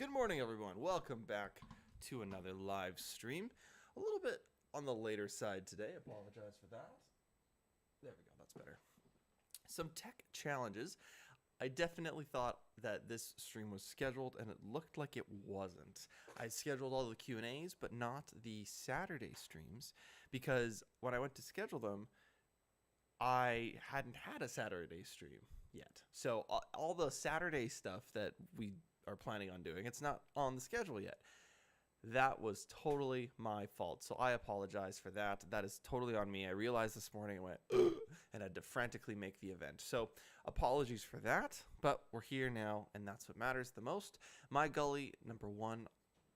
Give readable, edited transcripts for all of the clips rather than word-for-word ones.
Good morning, everyone. Welcome back to another live stream. A little bit on the later side today. Apologize for that. There we go. That's better. Some tech challenges. I definitely thought that this stream was scheduled, and it looked like it wasn't. I scheduled all the Q&As, but not the Saturday streams, because when I went to schedule them, I hadn't had a Saturday stream yet. So all the Saturday stuff that we are planning on doing, it's not on the schedule yet. That was totally my fault, so I apologize for that. That is totally on me. I realized this morning and went, ugh, and had to frantically make the event. So apologies for that, but we're here now, and that's what matters the most. My Gully, number one,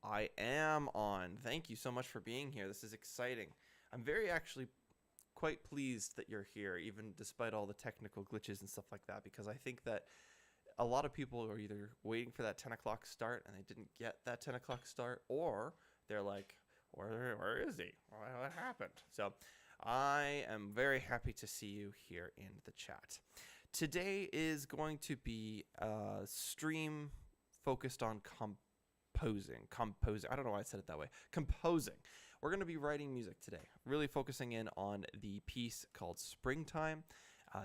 I am on. Thank you so much for being here. This is exciting. I'm very actually quite pleased that you're here, even despite all the technical glitches and stuff like that, because I think that a lot of people are either waiting for that 10 o'clock start and they didn't get that 10 o'clock start, or they're like, where is he? What happened? So I am very happy to see you here in the chat. Today is going to be a stream focused on composing. I don't know why I said it that way. Composing. We're going to be writing music today, really focusing in on the piece called Springtime.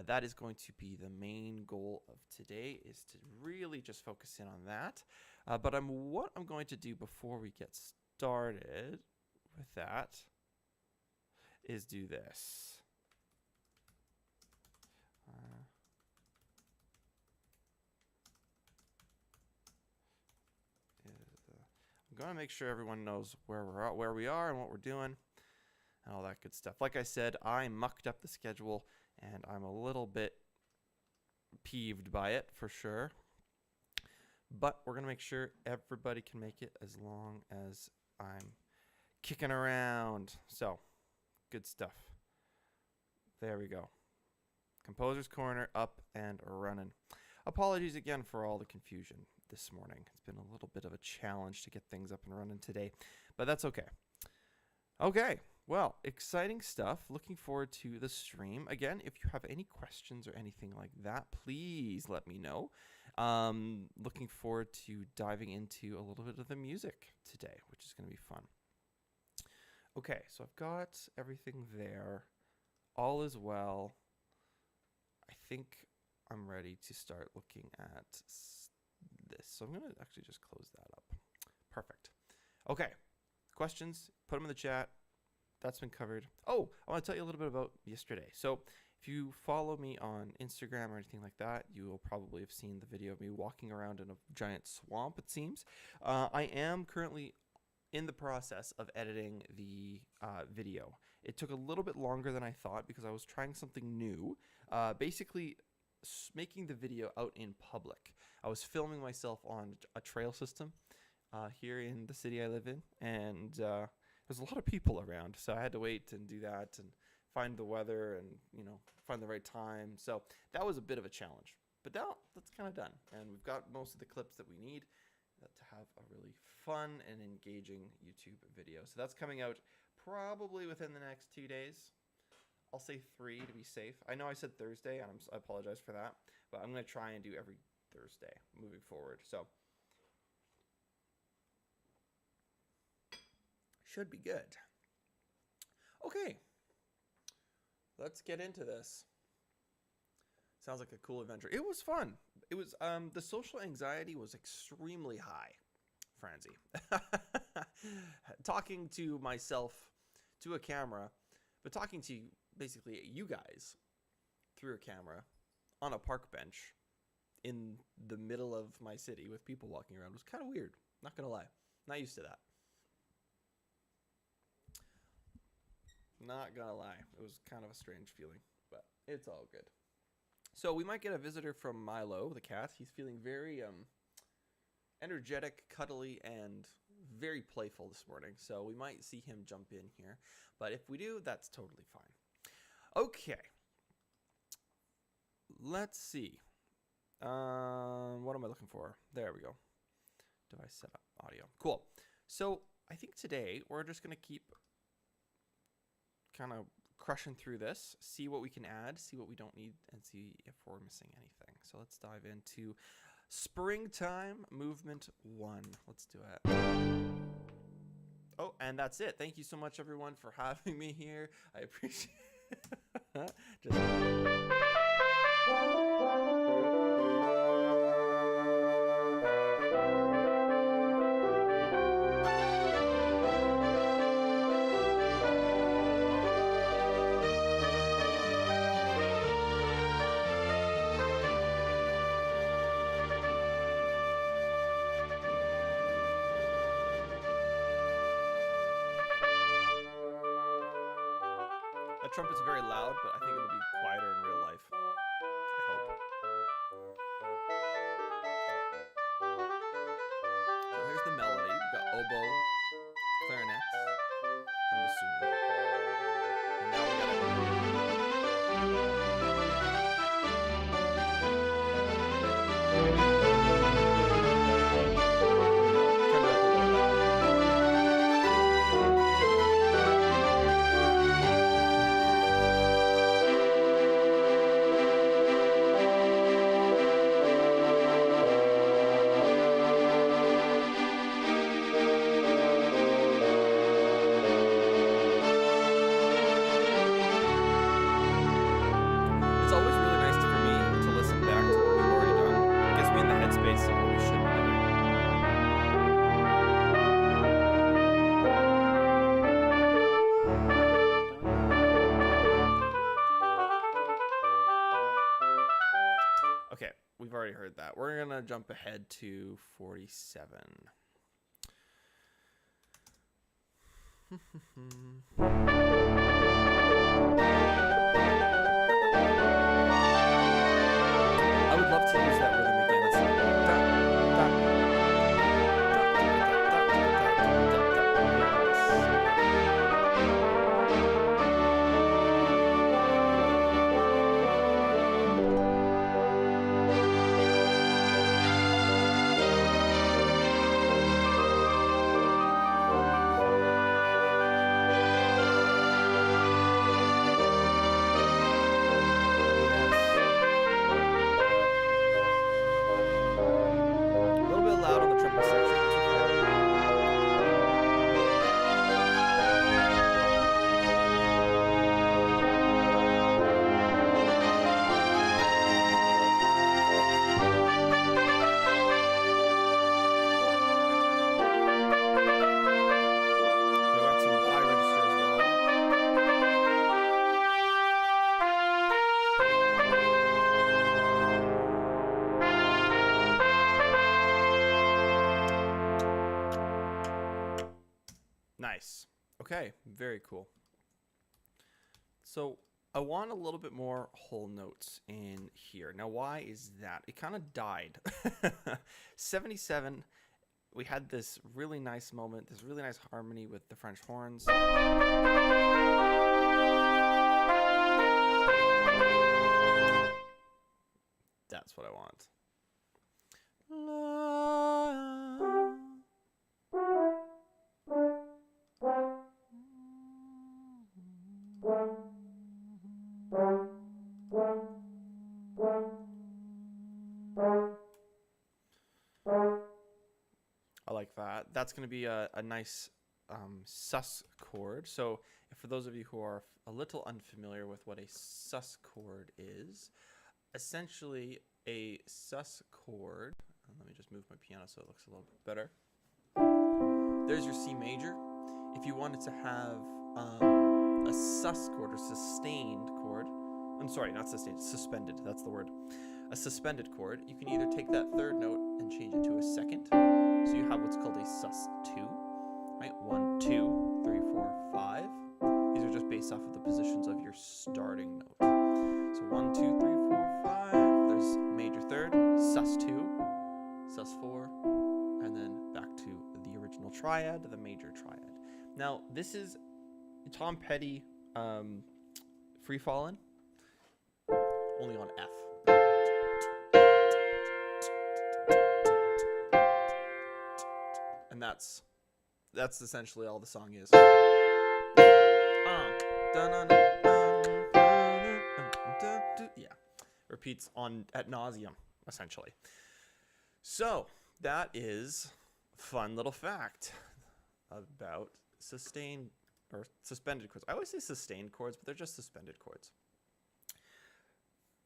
That is going to be the main goal of today, is to really just focus in on that. But what I'm going to do before we get started with that is do this. I'm going to make sure everyone knows where we are and what we're doing and all that good stuff. Like I said, I mucked up the schedule, and I'm a little bit peeved by it for sure. But we're going to make sure everybody can make it as long as I'm kicking around. So, good stuff. There we go. Composer's Corner up and running. Apologies again for all the confusion this morning. It's been a little bit of a challenge to get things up and running today, but that's okay. Okay. Well, exciting stuff. Looking forward to the stream. Again, if you have any questions or anything like that, please let me know. Looking forward to diving into a little bit of the music today, which is going to be fun. Okay, so I've got everything there. All is well. I think I'm ready to start looking at this. So I'm going to actually just close that up. Perfect. Okay, questions, put them in the chat. That's been covered. Oh, I want to tell you a little bit about yesterday. So if you follow me on Instagram or anything like that, you will probably have seen the video of me walking around in a giant swamp, it seems. I am currently in the process of editing the video. It took a little bit longer than I thought because I was trying something new. Basically, making the video out in public. I was filming myself on a trail system here in the city I live in, and there's a lot of people around, so I had to wait and do that and find the weather and, find the right time. So that was a bit of a challenge, but now that's kind of done, and we've got most of the clips that we need to have a really fun and engaging YouTube video. So that's coming out probably within the next 2 days. I'll say 3 to be safe. I know I said Thursday, and I apologize for that, but I'm going to try and do every Thursday moving forward. So should be good. Okay, let's get into this. Sounds like a cool adventure. It was fun. It was the social anxiety was extremely high, Franzi. Talking to myself to a camera, but talking to basically you guys through a camera on a park bench in the middle of my city with people walking around was kind of weird. Not gonna lie, not used to that. Not gonna lie, it was kind of a strange feeling, but it's all good. So we might get a visitor from Milo, the cat. He's feeling very energetic, cuddly, and very playful this morning. So we might see him jump in here. But if we do, that's totally fine. Okay. Let's see. What am I looking for? There we go. Device setup, audio. Cool. So I think today we're just going to keep kind of crushing through this, see what we can add, see what we don't need, and see if we're missing anything. So let's dive into Springtime Movement 1. Let's do it. Oh, and that's it. Thank you so much, everyone, for having me here. I appreciate it. That trumpet's very loud, but I think it'll be quieter in real life. I hope. So here's the melody. We've got oboe, clarinets, and bassoon. And now we gotta turn it up a little bit. It's always really nice for me to listen back to what we've already done. It gets me in the headspace of what we should be doing. Okay, we've already heard that. We're gonna jump ahead to 47. I would love to use that rhythm again. It's like a little bit loud on the trumpet section. It's we got some high register as well. Nice. Okay, very cool. So I want a little bit more whole notes in here. Now, why is that? It kind of died. 77, we had this really nice moment, this really nice harmony with the French horns. That's what I want. I like that. That's going to be a nice sus chord. So for those of you who are a little unfamiliar with what a sus chord is, essentially a sus chord, and let me just move my piano so it looks a little bit better. There's your C major. If you wanted to have a sus chord or sustained chord, I'm sorry, not sustained, suspended, that's the word. A suspended chord, you can either take that third note and change it to a second. So you have what's called a sus2, right? 1, 2, 3, 4, 5. These are just based off of the positions of your starting note. So 1, 2, 3, 4, 5. There's major third, sus2, sus4, and then back to the original triad, the major triad. Now, this is Tom Petty Free Fallin', only on F. And that's essentially all the song is. Yeah, repeats on ad nauseum essentially. So that is a fun little fact about sustained or suspended chords. I always say sustained chords, but they're just suspended chords.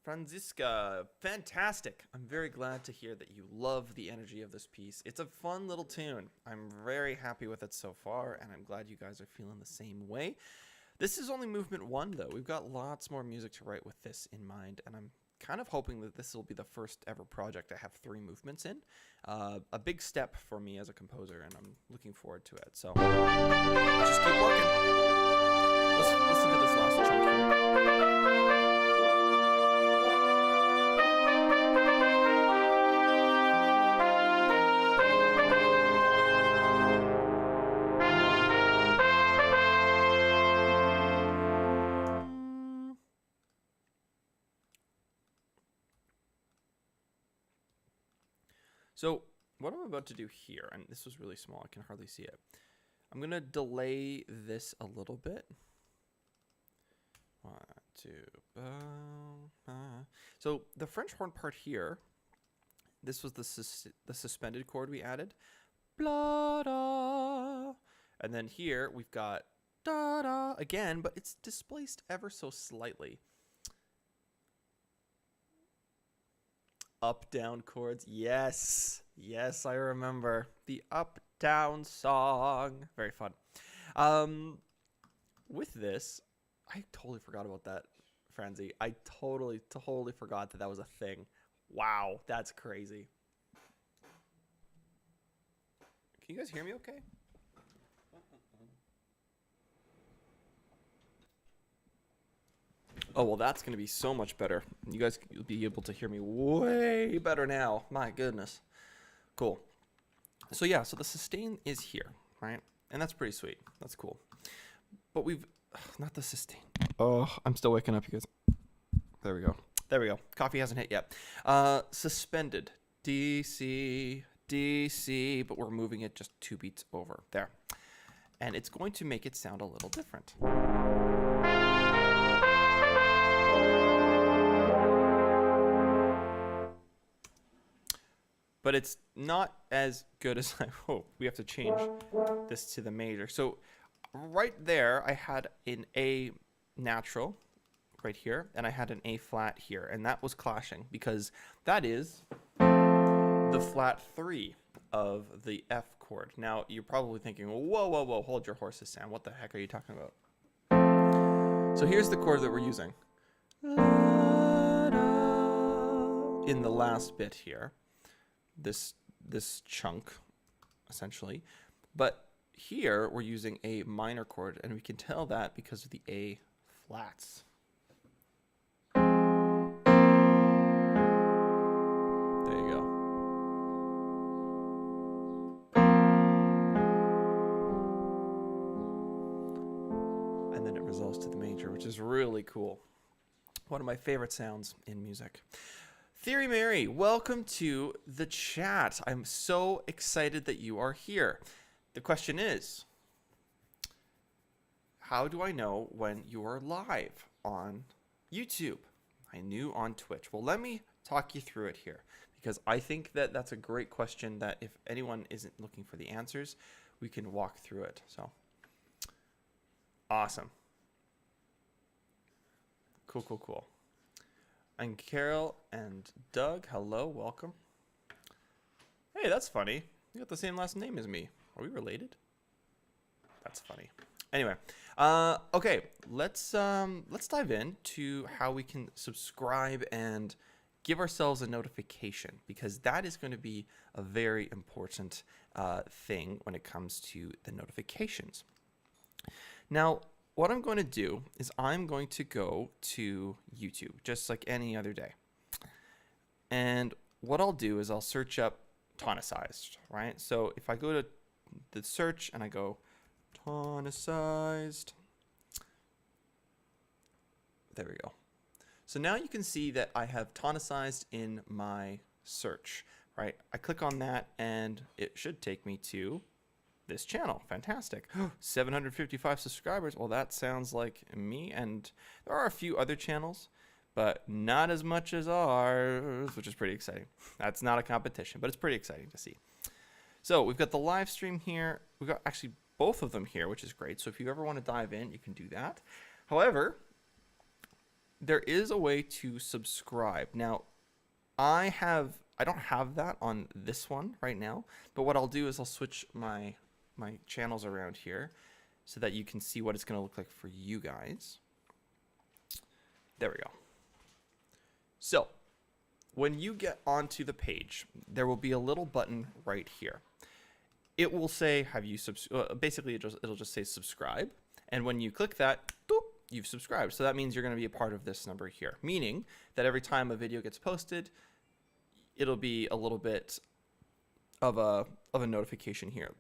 Franziska, fantastic. I'm very glad to hear that you love the energy of this piece. It's a fun little tune. I'm very happy with it so far, and I'm glad you guys are feeling the same way. This is only movement 1, though. We've got lots more music to write with this in mind, and I'm kind of hoping that this will be the first ever project I have 3 movements in. A big step for me as a composer, and I'm looking forward to it. So let's just keep working. Let's listen to this last chunk here. So what I'm about to do here, and this was really small, I can hardly see it. I'm going to delay this a little bit. 1, 2, So the French horn part here, this was the suspended chord we added. Blah, da. And then here we've got da, da again, but it's displaced ever so slightly. Up, down chords. Yes. Yes, I remember. The up, down song. Very fun. With this, I totally forgot about that, Franzi. I totally forgot that was a thing. Wow, that's crazy. Can you guys hear me okay? Oh, well, that's going to be so much better. You guys will be able to hear me way better now. My goodness. Cool. So, yeah, so the sustain is here, right? And that's pretty sweet. That's cool. But we've... not the sustain. Oh, I'm still waking up, you guys. There we go. There we go. Coffee hasn't hit yet. Suspended. D, C, D, C, but we're moving it just 2 beats over. There. And it's going to make it sound a little different. But it's not as good as I hope. We have to change this to the major. So right there, I had an A natural right here, and I had an A flat here, and that was clashing because that is the flat 3 of the F chord. Now, you're probably thinking, whoa, whoa, whoa, hold your horses, Sam. What the heck are you talking about? So here's the chord that we're using. In the last bit here. This chunk, essentially. But here, we're using a minor chord, and we can tell that because of the A flats. There you go. And then it resolves to the major, which is really cool. One of my favorite sounds in music. Theory Mary, welcome to the chat. I'm so excited that you are here. The question is, how do I know when you are live on YouTube? I knew on Twitch. Well, let me talk you through it here because I think that that's a great question that if anyone isn't looking for the answers, we can walk through it. So, awesome. Cool, cool, cool. And Carol and Doug, hello, welcome. Hey, that's funny. You got the same last name as me. Are we related? That's funny. Anyway, okay, let's dive into how we can subscribe and give ourselves a notification because that is going to be a very important thing when it comes to the notifications. Now, what I'm going to do is I'm going to go to YouTube, just like any other day. And what I'll do is I'll search up Tonicized, right? So if I go to the search and I go Tonicized, there we go. So now you can see that I have Tonicized in my search, right? I click on that and it should take me to this channel. Fantastic. 755 subscribers. Well, that sounds like me. And there are a few other channels, but not as much as ours, which is pretty exciting. That's not a competition, but it's pretty exciting to see. So we've got the live stream here. We've got actually both of them here, which is great. So if you ever want to dive in, you can do that. However, there is a way to subscribe. Now, I don't have that on this one right now, but what I'll do is I'll switch my channels around here so that you can see what it's going to look like for you guys. There we go. So when you get onto the page, there will be a little button right here. It will say, have you basically it'll just say subscribe. And when you click that, boop, you've subscribed. So that means you're going to be a part of this number here, meaning that every time a video gets posted, it'll be a little bit of a notification here.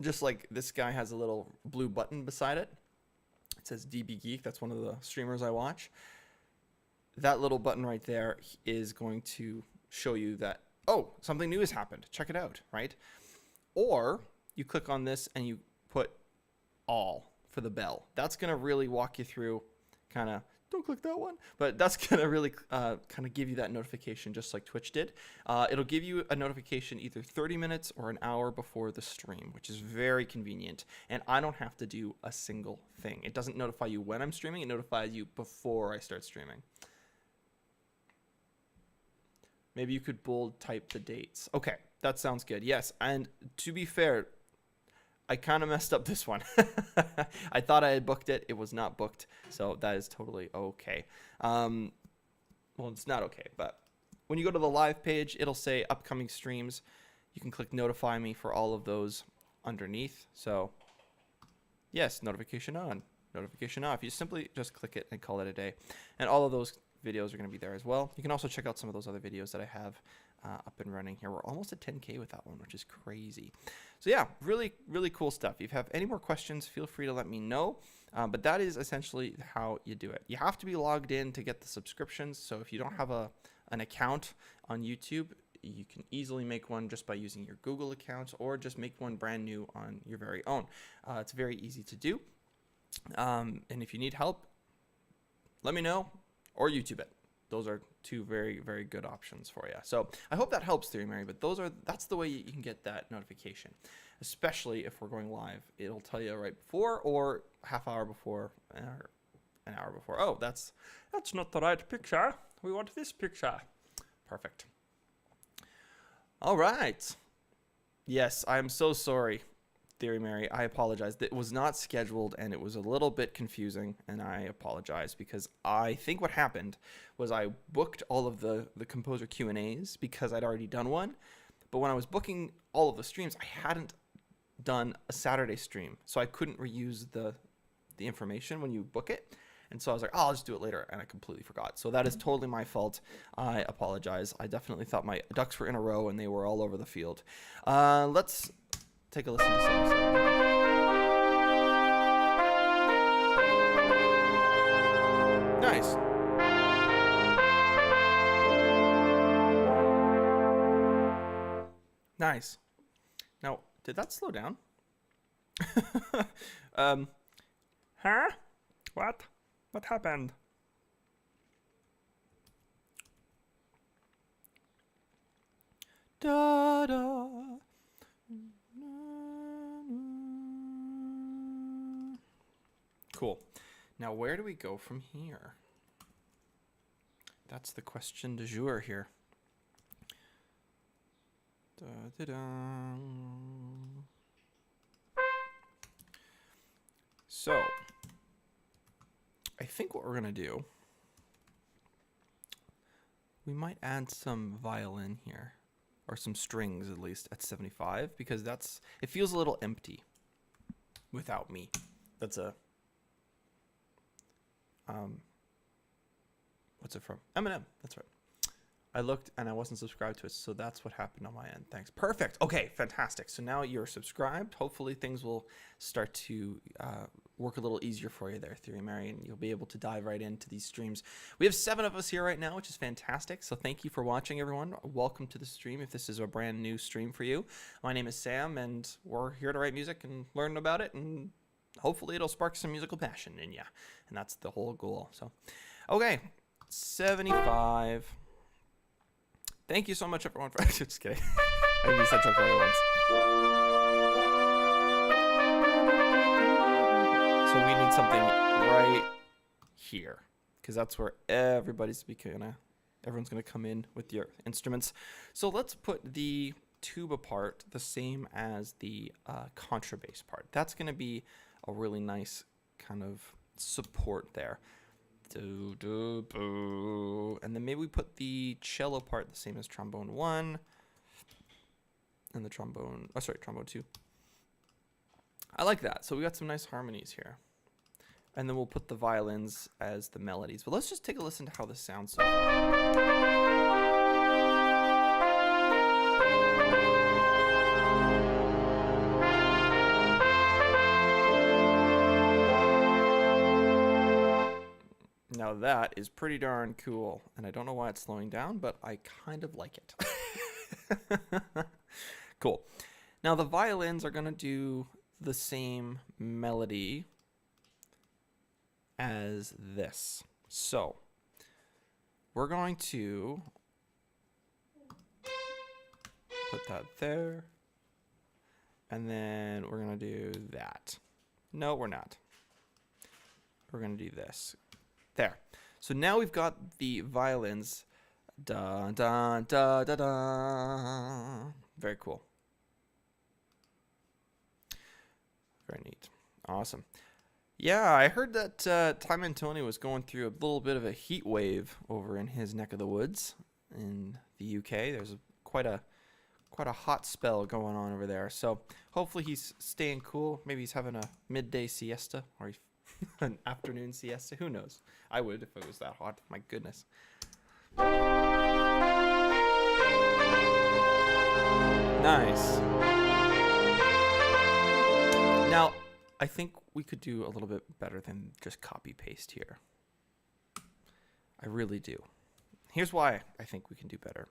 Just like this guy has a little blue button beside it. It says DB Geek. That's one of the streamers I watch. That little button right there is going to show you that, oh, something new has happened. Check it out, right? Or you click on this and you put all for the bell. That's going to really walk you through kind of, don't click that one, but that's going to really kind of give you that notification just like Twitch did. It'll give you a notification either 30 minutes or an hour before the stream, which is very convenient. And I don't have to do a single thing. It doesn't notify you when I'm streaming. It notifies you before I start streaming. Maybe you could bold type the dates. Okay, that sounds good. Yes, and to be fair, I kind of messed up this one. I thought I had booked it. It was not booked, so that is totally okay. Well, it's not okay, but when you go to the live page, it'll say upcoming streams. You can click notify me for all of those underneath. So yes, notification on, notification off. You simply just click it and call it a day. And all of those videos are going to be there as well. You can also check out some of those other videos that I have up and running here. We're almost at 10K with that one, which is crazy. So yeah, really, really cool stuff. If you have any more questions, feel free to let me know. But that is essentially how you do it. You have to be logged in to get the subscriptions. So if you don't have an account on YouTube, you can easily make one just by using your Google account, or just make one brand new on your very own. It's very easy to do. And if you need help, let me know, or YouTube it. Those are two very, very good options for you. So I hope that helps, Theory Mary, but that's the way you can get that notification, especially if we're going live. It'll tell you right before, or half hour before, or an hour before. Oh, that's not the right picture. We want this picture. Perfect. All right. Yes, I'm so sorry, Theory Mary. I apologize. It was not scheduled, and it was a little bit confusing, and I apologize, because I think what happened was I booked all of the composer Q&As because I'd already done one, but when I was booking all of the streams, I hadn't done a Saturday stream, so I couldn't reuse the information when you book it. And so I was like, oh, I'll just do it later, and I completely forgot. So that is totally my fault. I apologize. I definitely thought my ducks were in a row, and they were all over the field. Let's take a listen to some song. Nice. Nice. Now, did that slow down? Huh? What? What happened? Da da. Cool. Now, where do we go from here? That's the question du jour here. Da, da, da. So, I think what we're going to do, we might add some violin here, or some strings at least at 75, because it feels a little empty without me. That's a, what's it from? Eminem, that's right. I looked and I wasn't subscribed to it, so that's what happened on my end. Thanks. Perfect. Okay, fantastic. So now you're subscribed. Hopefully things will start to work a little easier for you there, Theory Mary, and you'll be able to dive right into these streams. We have 7 of us here right now, which is fantastic. So thank you for watching, everyone. Welcome to the stream if this is a brand new stream for you. My name is Sam, and we're here to write music and learn about it, and hopefully it'll spark some musical passion in you. And that's the whole goal. So, okay. 75. Thank you so much, everyone. For just kidding. I think you said chocolate once. So we need something right here, because that's where everyone's gonna come in with your instruments. So let's put the tuba part the same as the contrabass part. That's gonna be a really nice kind of support there. Do, do, boo. And then maybe we put the cello part the same as trombone 1 and the trombone 2. I like that. So we got some nice harmonies here. And then we'll put the violins as the melodies. But let's just take a listen to how this sounds so far. Now that is pretty darn cool, and I don't know why it's slowing down, but I kind of like it. Cool. Now the violins are going to do the same melody as this. So we're going to put that there, and then we're going to do that. No, we're not. We're going to do this. There. So now we've got the violins. Da, da, da, da, da. Very cool. Very neat. Awesome. Yeah, I heard that Time and Tony was going through a little bit of a heat wave over in his neck of the woods in the UK. There's quite a hot spell going on over there. So hopefully he's staying cool. Maybe he's having a midday siesta, or he's an afternoon siesta. Who knows? I would if it was that hot. My goodness. Nice. Now, I think we could do a little bit better than just copy paste here. I really do. Here's why I think we can do better.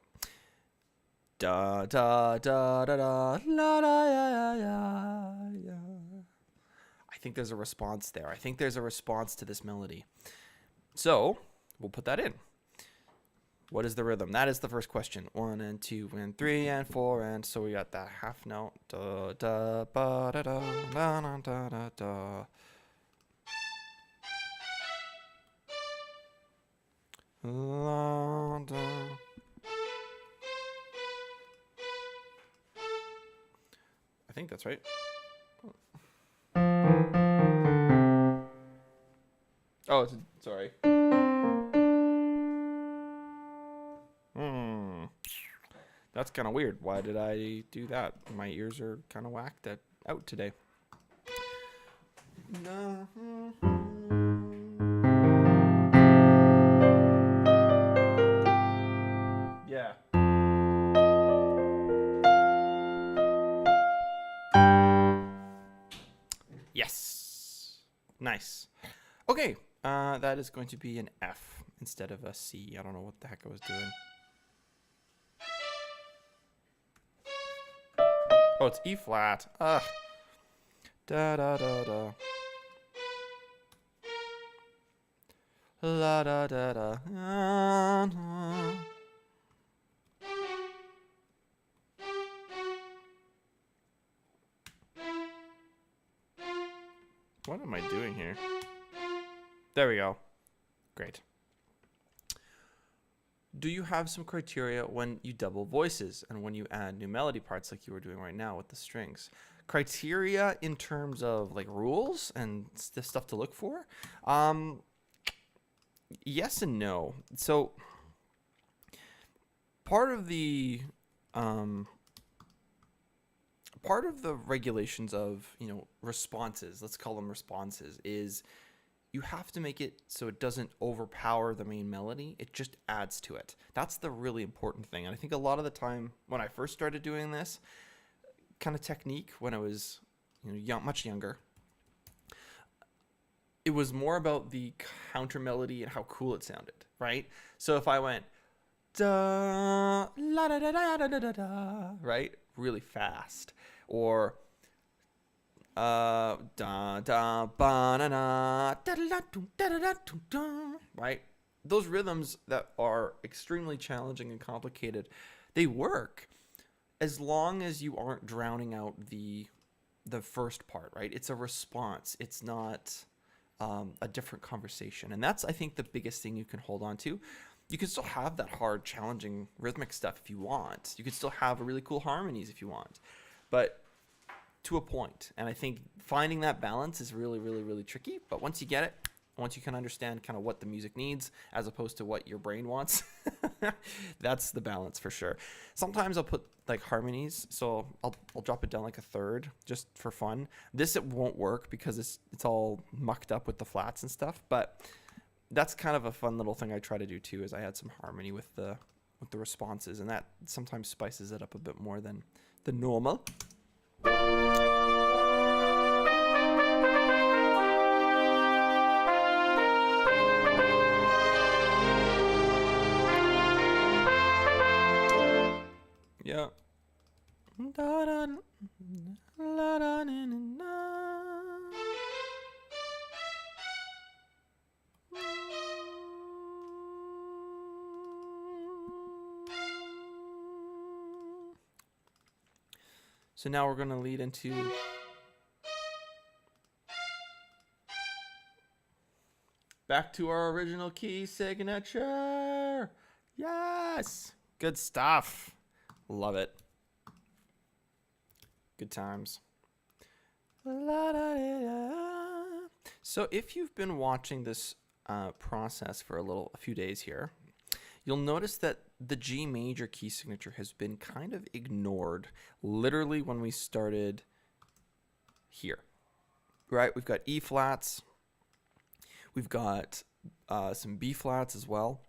Da da da da da la da ya ya ya. I think there's a response there. I think there's a response to this melody. So we'll put that in. What is the rhythm? That is the first question. 1 and 2 and 3 and 4 and so we got that half note. Da da ba da da da da da da da. La, da. I think that's right. Oh, sorry. That's kind of weird. Why did I do that? My ears are kind of whacked out today. No. Yeah. Yes. Nice. Okay. That is going to be an F instead of a C. I don't know what the heck I was doing. Oh, it's E flat. Ugh. Da da da da. La da da da. What am I doing here? There we go. Great. Do you have some criteria when you double voices and when you add new melody parts like you were doing right now with the strings? Criteria in terms of like rules and the stuff to look for? Yes and no. So part of the regulations of, responses, let's call them responses, is you have to make it so it doesn't overpower the main melody. It just adds to it. That's the really important thing. And I think a lot of the time when I first started doing this kind of technique when I was much younger, it was more about the counter melody and how cool it sounded, right? So if I went da la da da da da da da da, right, really fast, or da da ba na na da da da da da da, right, those rhythms that are extremely challenging and complicated, they work as long as you aren't drowning out the first part, right? It's a response. It's not a different conversation. And that's, I think, the biggest thing you can hold on to. You can still have that hard, challenging rhythmic stuff if you want. You can still have really cool harmonies if you want. But to a point. And I think finding that balance is really, really, really tricky. But once you get it, once you can understand kind of what the music needs as opposed to what your brain wants, that's the balance for sure. Sometimes I'll put like harmonies, so I'll drop it down like a third just for fun. This, it won't work because it's all mucked up with the flats and stuff, but that's kind of a fun little thing I try to do too, is I add some harmony with the responses, and that sometimes spices it up a bit more than the normal. Yeah. So now we're going to lead into back to our original key signature. Yes. Good stuff. Love it. Good times. So if you've been watching this process for a few days here, you'll notice that the G major key signature has been kind of ignored literally when we started here, right? We've got E flats. We've got some B flats as well,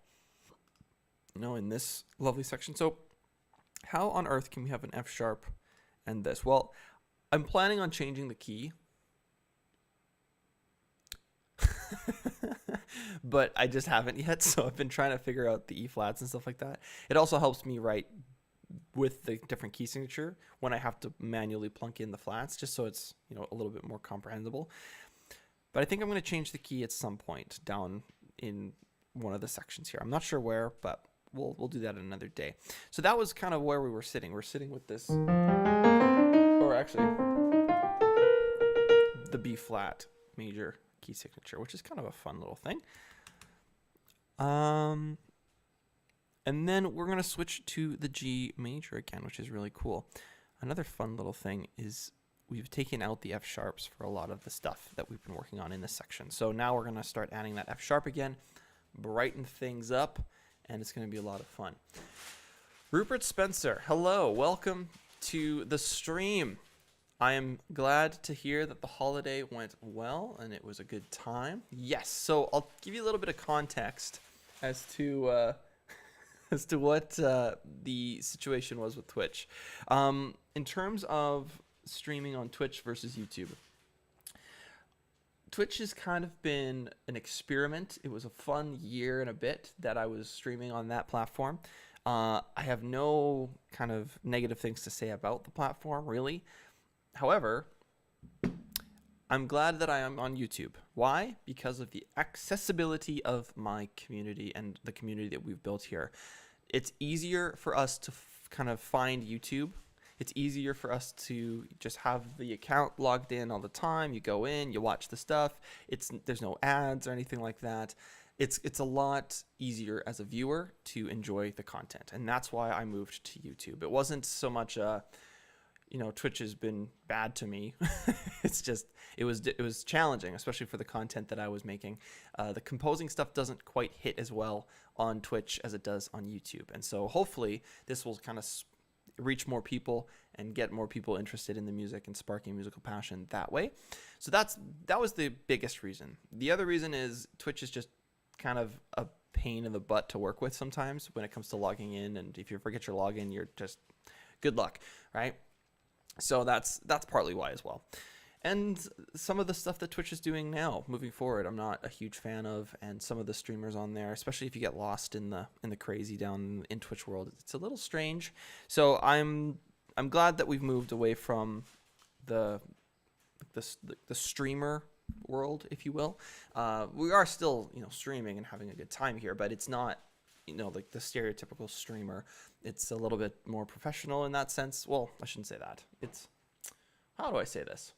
in this lovely section. So how on earth can we have an F sharp and this? Well, I'm planning on changing the key. But I just haven't yet, so I've been trying to figure out the E flats and stuff like that. It also helps me write with the different key signature when I have to manually plunk in the flats, just so it's a little bit more comprehensible. But I think I'm going to change the key at some point down in one of the sections here. I'm not sure where, but we'll do that another day. So that was kind of where we were sitting. We're sitting with this, or actually the B flat major key signature, which is kind of a fun little thing. And then we're going to switch to the G major again, which is really cool. Another fun little thing is we've taken out the F sharps for a lot of the stuff that we've been working on in this section. So now we're going to start adding that F sharp again, brighten things up, and it's going to be a lot of fun. Rupert Spencer, hello, welcome to the stream. I am glad to hear that the holiday went well and it was a good time. Yes, so I'll give you a little bit of context as to what the situation was with Twitch. In terms of streaming on Twitch versus YouTube, Twitch has kind of been an experiment. It was a fun year and a bit that I was streaming on that platform. I have no kind of negative things to say about the platform, really. However, I'm glad that I am on YouTube. Why? Because of the accessibility of my community and the community that we've built here. It's easier for us to kind of find YouTube. It's easier for us to just have the account logged in all the time. You go in, you watch the stuff. There's no ads or anything like that. It's a lot easier as a viewer to enjoy the content, and that's why I moved to YouTube. It wasn't so much Twitch has been bad to me. it was challenging, especially for the content that I was making. The composing stuff doesn't quite hit as well on Twitch as it does on YouTube, and so hopefully this will kind of reach more people and get more people interested in the music and sparking musical passion that way. So that was the biggest reason. The other reason is Twitch is just kind of a pain in the butt to work with sometimes when it comes to logging in, and if you forget your login, you're just good luck, right? So that's partly why as well. And some of the stuff that Twitch is doing now moving forward, I'm not a huge fan of, and some of the streamers on there, especially if you get lost in the crazy down in Twitch world, it's a little strange. So I'm glad that we've moved away from the streamer world, if you will. We are still, streaming and having a good time here, but it's not, like the stereotypical streamer. It's a little bit more professional in that sense. Well, I shouldn't say that. How do I say this?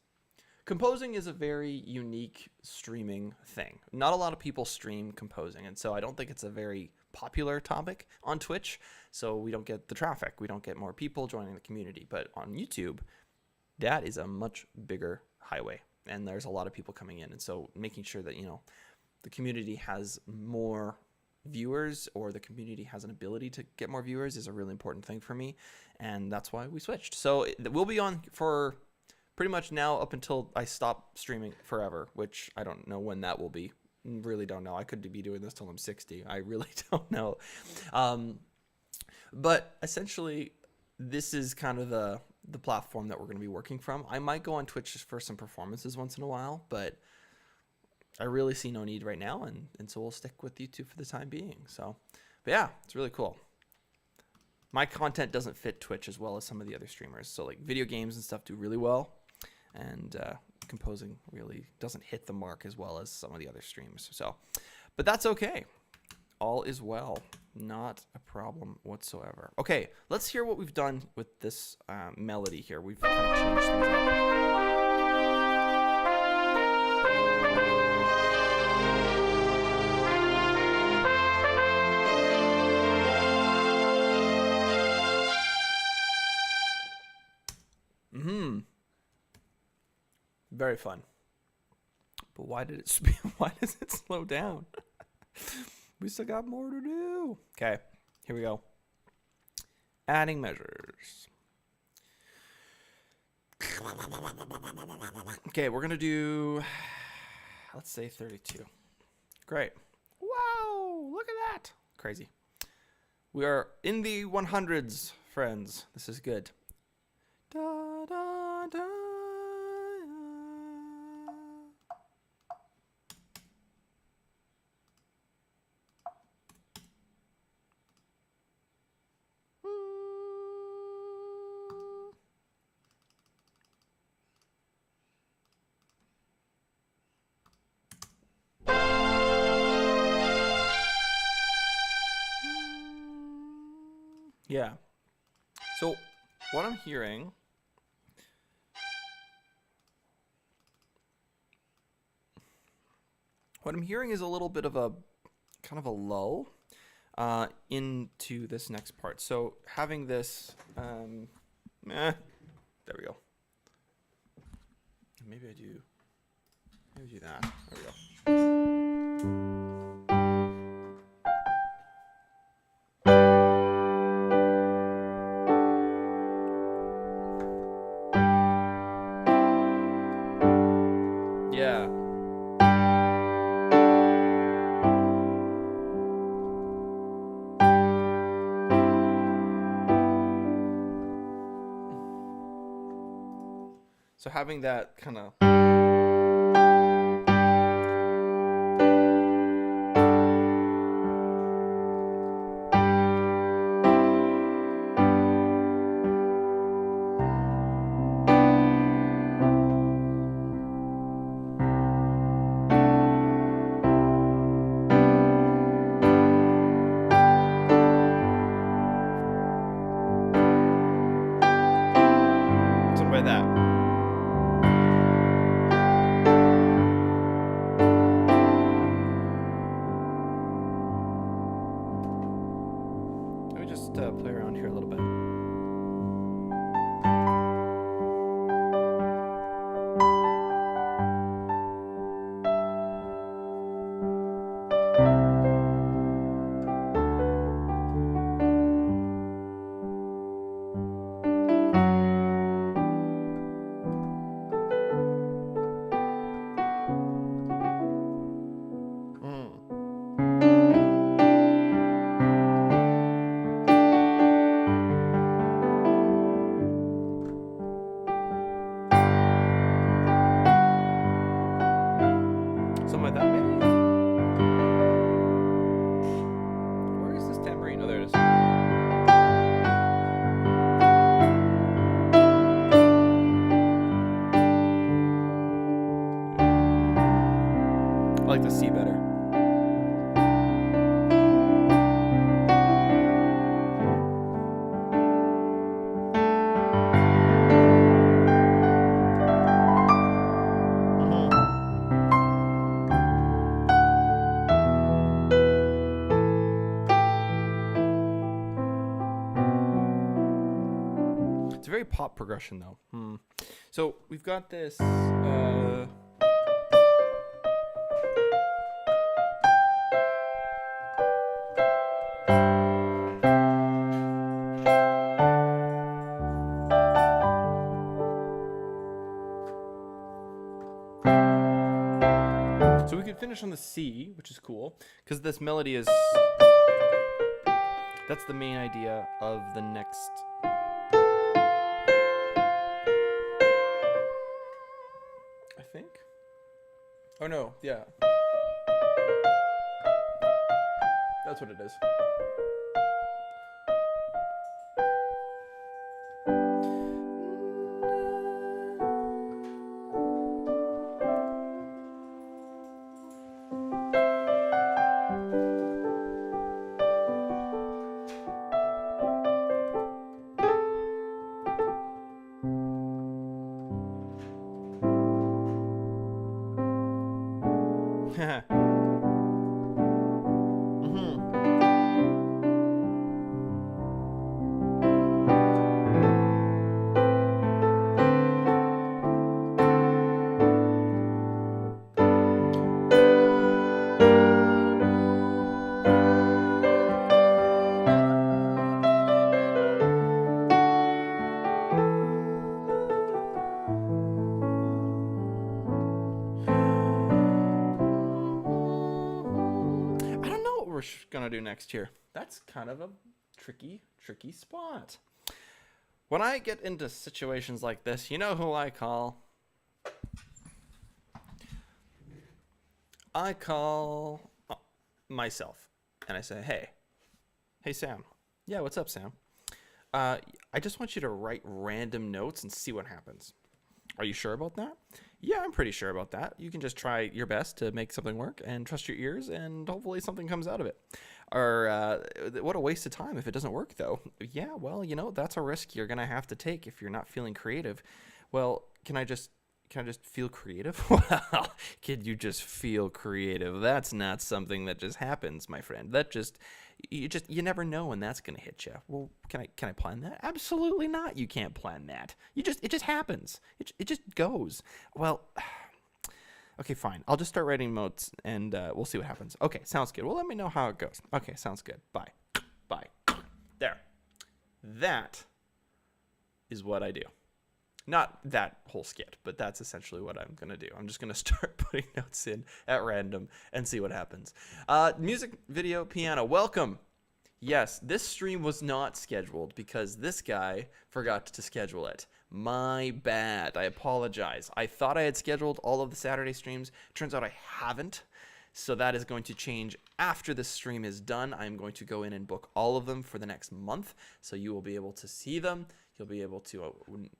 Composing is a very unique streaming thing. Not a lot of people stream composing, and so I don't think it's a very popular topic on Twitch, so we don't get the traffic. We don't get more people joining the community. But on YouTube, that is a much bigger highway, and there's a lot of people coming in. And so making sure that, the community has more viewers, or the community has an ability to get more viewers, is a really important thing for me, and that's why we switched. So we'll be on for pretty much now up until I stop streaming forever, which I don't know when that will be. Really don't know. I could be doing this till I'm 60. I really don't know. But essentially, this is kind of the platform that we're going to be working from. I might go on Twitch just for some performances once in a while, but I really see no need right now, and so we'll stick with YouTube for the time being. So, but yeah, it's really cool. My content doesn't fit Twitch as well as some of the other streamers. So like video games and stuff do really well, and composing really doesn't hit the mark as well as some of the other streams. So, but that's okay. All is well. Not a problem whatsoever. Okay, let's hear what we've done with this melody here. We've kind of changed things up. Very fun. But why does it slow down? We still got more to do. Okay, here we go. Adding measures. Okay, we're gonna do, let's say 32. Great. Wow, look at that. Crazy. We are in the 100s, friends. This is good. Da, da, da. Yeah. So what I'm hearing is a little bit of a kind of a lull into this next part. So having this, there we go. Maybe I do that. There we go. Yeah. So having that kind of something like that. Let me just play around here a little bit. Something like that, maybe. Where is this tambourine? Oh, there it is. I like the C better. It's a very pop progression, though. So we've got this. So we could finish on the C, which is cool, because this melody is. That's the main idea of the next. I think. Oh no, yeah. That's what it is. We're gonna do next here. That's kind of a tricky spot. When I get into situations like this, you know who I call? I call myself and I say, hey Sam. Yeah, what's up, Sam? I just want you to write random notes and see what happens. Are you sure about that? Yeah, I'm pretty sure about that. You can just try your best to make something work and trust your ears, and hopefully something comes out of it. Or what a waste of time if it doesn't work, though. Yeah, well, you know, that's a risk you're gonna have to take if you're not feeling creative. Can I just feel creative? Well, can you just feel creative? That's not something that just happens, my friend. You never know when that's gonna hit you. Well, can I plan that? Absolutely not. You can't plan that. It just happens. It just goes. Well, okay, fine. I'll just start writing notes and we'll see what happens. Okay, sounds good. Well, let me know how it goes. Okay, sounds good. Bye. There. That is what I do. Not that whole skit, but that's essentially what I'm going to do. I'm just going to start putting notes in at random and see what happens. Music, video, piano, welcome. Yes, this stream was not scheduled because this guy forgot to schedule it. My bad. I apologize. I thought I had scheduled all of the Saturday streams. Turns out I haven't. So that is going to change after this stream is done. I'm going to go in and book all of them for the next month. So you will be able to see them. You'll be able to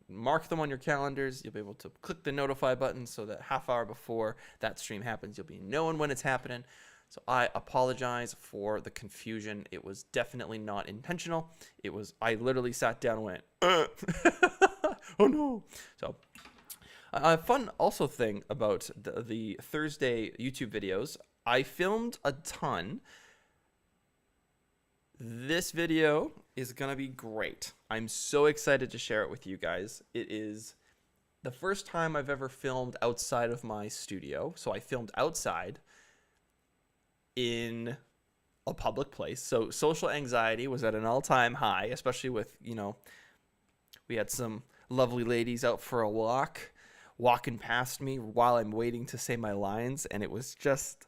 mark them on your calendars. You'll be able to click the notify button so that half hour before that stream happens, you'll be knowing when it's happening. So I apologize for the confusion. It was definitely not intentional. I literally sat down and went, oh no. So a fun also thing about the Thursday YouTube videos, I filmed a ton. This video is going to be great. I'm so excited to share it with you guys. It is the first time I've ever filmed outside of my studio. So I filmed outside in a public place. So social anxiety was at an all-time high, especially with, we had some lovely ladies out for a walking past me while I'm waiting to say my lines. And it was just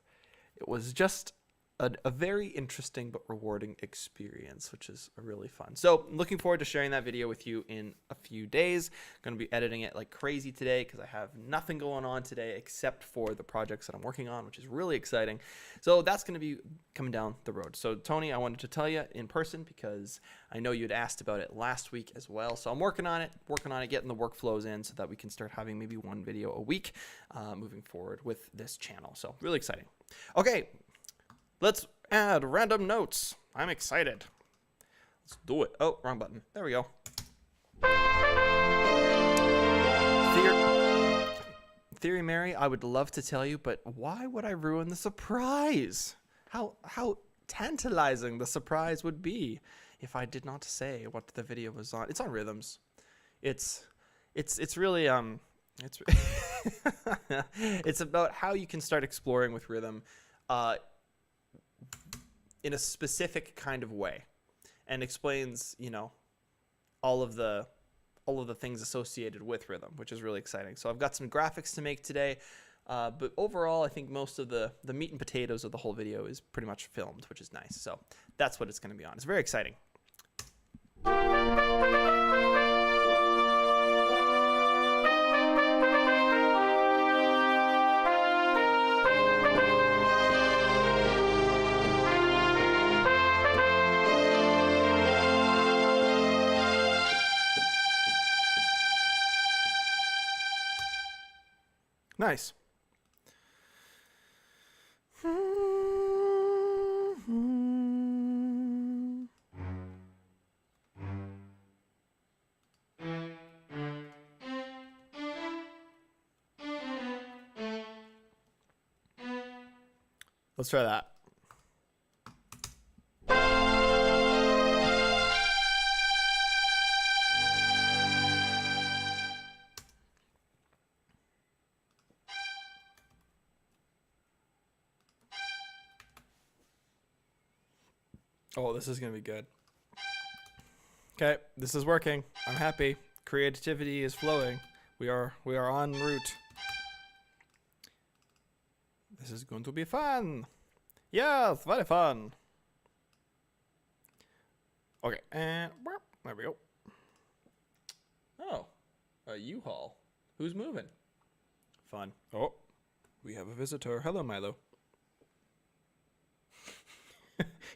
a very interesting but rewarding experience, which is really fun. So looking forward to sharing that video with you in a few days. Going to be editing it like crazy today because I have nothing going on today except for the projects that I'm working on, which is really exciting. So that's going to be coming down the road. So Tony, I wanted to tell you in person because I know you'd asked about it last week as well. So I'm working on it, getting the workflows in so that we can start having maybe one video a week moving forward with this channel. So really exciting. Okay. Let's add random notes. I'm excited. Let's do it. Oh, wrong button. There we go. Theory Mary, I would love to tell you, but why would I ruin the surprise? How tantalizing the surprise would be if I did not say what the video was on. It's on rhythms. It's really it's it's about how you can start exploring with rhythm in a specific kind of way, and explains, you know, all of the things associated with rhythm, which is really exciting. So I've got some graphics to make today, but overall I think most of the meat and potatoes of the whole video is pretty much filmed, which is nice. So that's what it's going to be on. It's very exciting. Nice. Let's try that. Oh, this is going to be good. Okay, this is working. I'm happy. Creativity is flowing. We are en route. This is going to be fun. Yes, very fun. Okay, and there we go. Oh, a U-Haul. Who's moving? Fun. Oh, we have a visitor. Hello, Milo.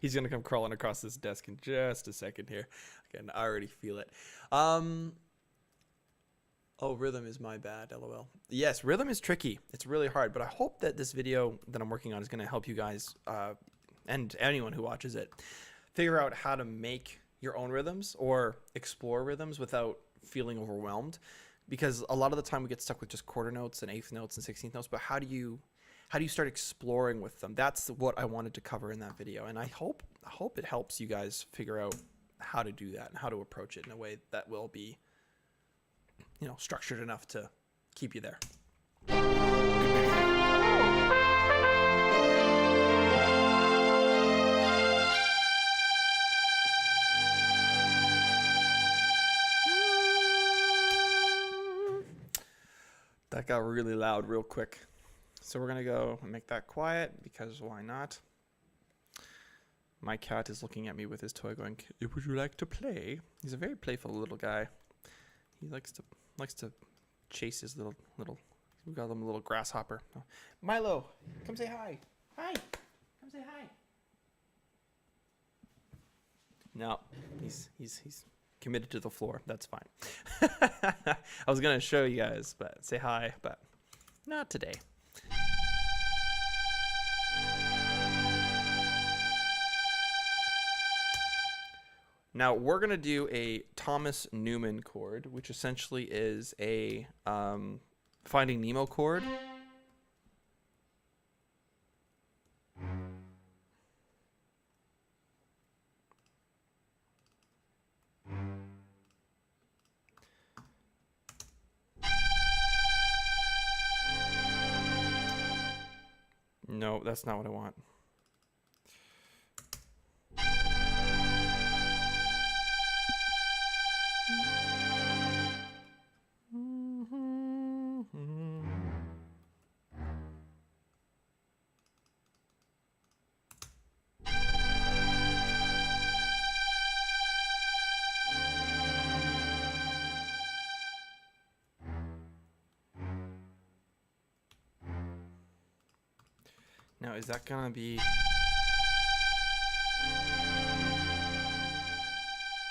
He's going to come crawling across this desk in just a second here. I can already feel it. Oh, rhythm is my bad, LOL. Yes, rhythm is tricky. It's really hard, but I hope that this video that I'm working on is going to help you guys and anyone who watches it figure out how to make your own rhythms or explore rhythms without feeling overwhelmed. Because a lot of the time we get stuck with just quarter notes and eighth notes and 16th notes, but how do you start exploring with them? That's what I wanted to cover in that video, and I hope it helps you guys figure out how to do that and how to approach it in a way that will be, you know, structured enough to keep you there. That got really loud real quick. So we're going to go and make that quiet because why not? My cat is looking at me with his toy going, would you like to play? He's a very playful little guy. He likes to chase his little we got him a little grasshopper. Oh. Milo, come say hi. Hi. Come say hi. No, he's committed to the floor. That's fine. I was going to show you guys, but say hi, but not today. Now we're going to do a Thomas Newman chord, which essentially is a Finding Nemo chord. No, that's not what I want. Now, is that gonna be...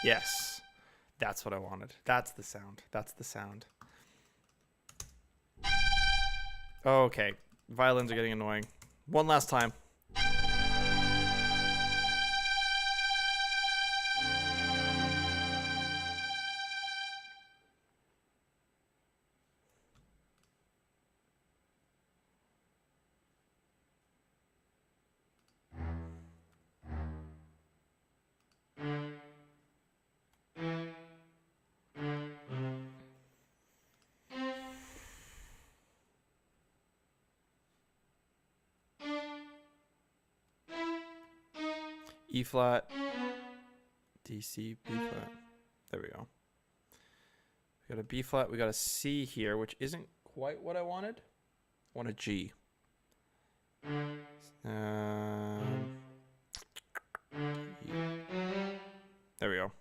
Yes. That's what I wanted. That's the sound. That's the sound. Okay. Violins are getting annoying. One last time. E flat, D, C, B flat. There we go. We got a B flat. We got a C here, which isn't quite what I wanted. I want a G. There we go.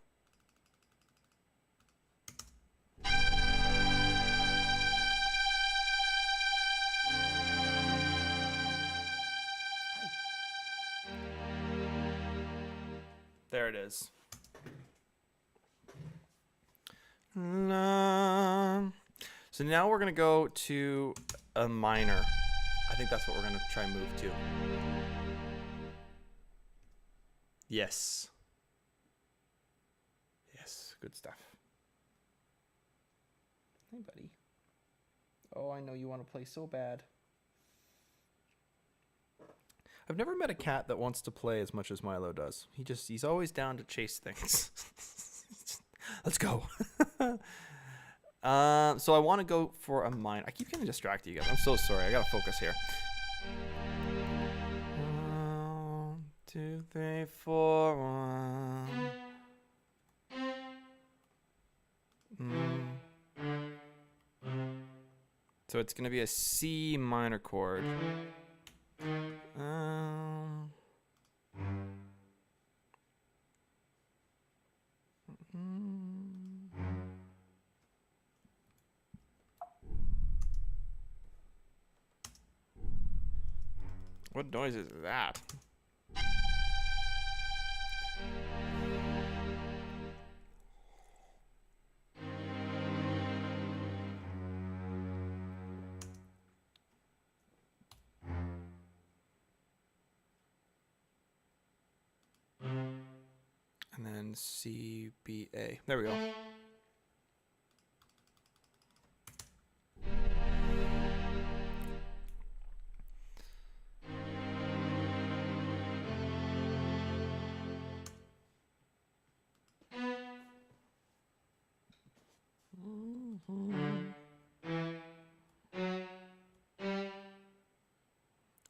There it is. So now we're going to go to a minor. I think that's what we're going to try and move to. Yes. Yes, good stuff. Hey, buddy. Oh, I know you want to play so bad. I've never met a cat that wants to play as much as Milo does. He's always down to chase things. Let's go. So I want to go for a mine. I keep getting distracted, you guys. I'm so sorry. I gotta focus here. 1, 2, 3, 4, 1. So it's gonna be a C minor chord. What noise is that? And then C, B, A. There we go.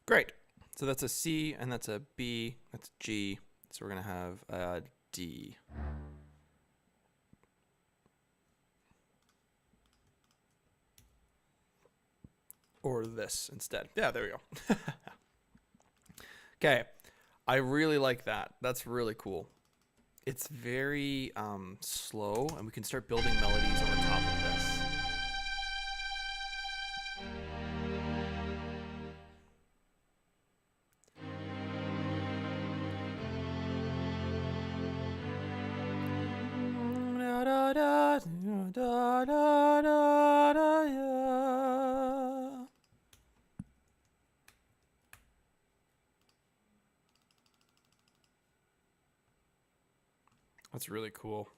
Great. So that's a C, and that's a B, that's G. So we're going to have a D. Or this instead. Yeah, there we go. Okay. I really like that. That's really cool. It's very slow, and we can start building melodies over top of this. That's really cool.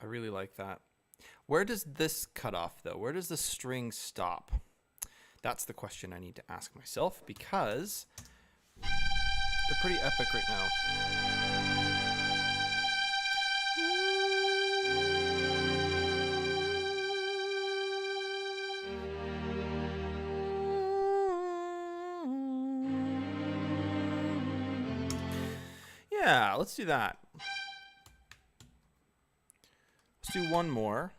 I really like that. Where does this cut off, though? Where does the string stop? That's the question I need to ask myself, because they're pretty epic right now. Yeah, let's do that. Let's do one more.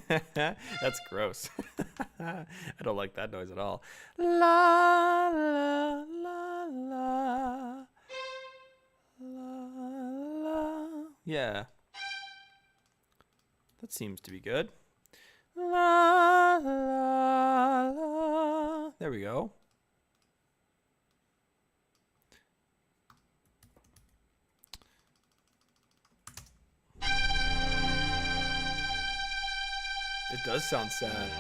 That's gross. I don't like that noise at all. La la la la la la. Yeah. That seems to be good. La, la, la. There we go. It does sound sad.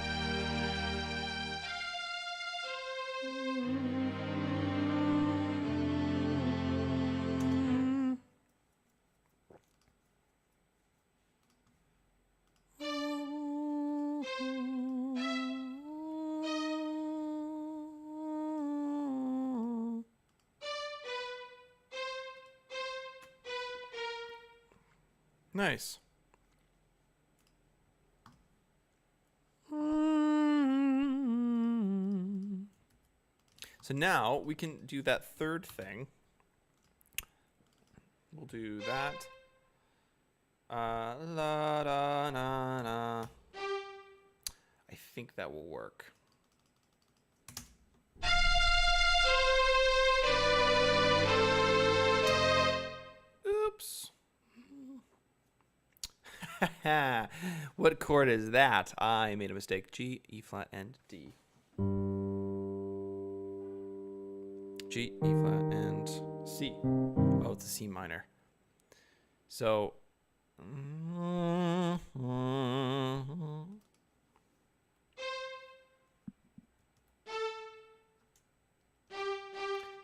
Nice. So now we can do that third thing. We'll do that. La, da, na, na. I think that will work. Oops. What chord is that? I made a mistake. G, E flat, and D. G, E flat, and C. Oh, it's a C minor. So,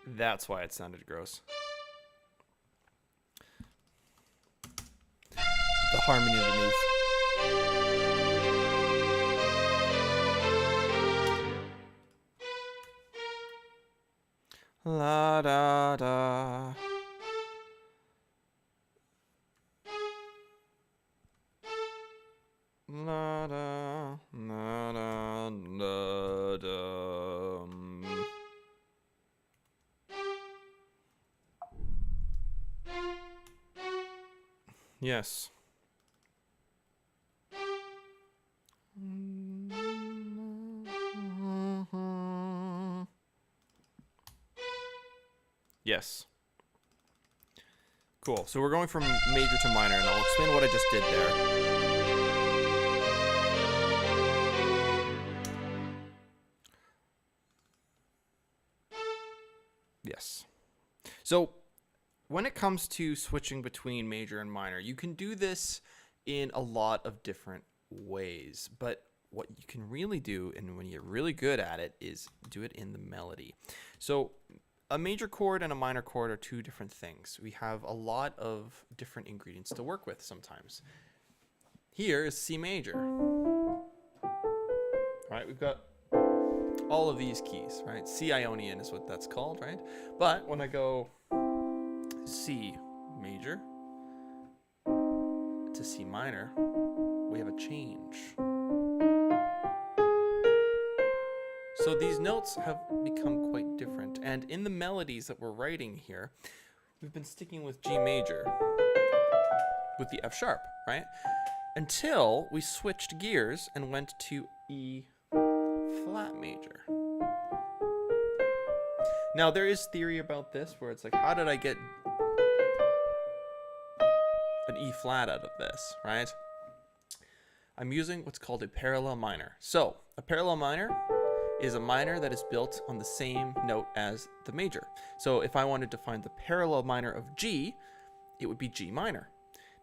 that's why it sounded gross. The harmony underneath. La da da. La da la da la da. Yes. Yes. Cool. So we're going from major to minor, and I'll explain what I just did there. Yes. So when it comes to switching between major and minor, you can do this in a lot of different ways, but what you can really do, and when you're really good at it, is do it in the melody. So a major chord and a minor chord are two different things. We have a lot of different ingredients to work with sometimes. Here is C major. All right, we've got all of these keys, right? C Ionian is what that's called, right? But when I go C major to C minor, we have a change. So these notes have become quite different. And in the melodies that we're writing here, we've been sticking with G major with the F sharp, right? Until we switched gears and went to E flat major. Now there is theory about this where it's like, how did I get an E flat out of this, right? I'm using what's called a parallel minor. So a parallel minor is a minor that is built on the same note as the major. So if I wanted to find the parallel minor of G, it would be G minor.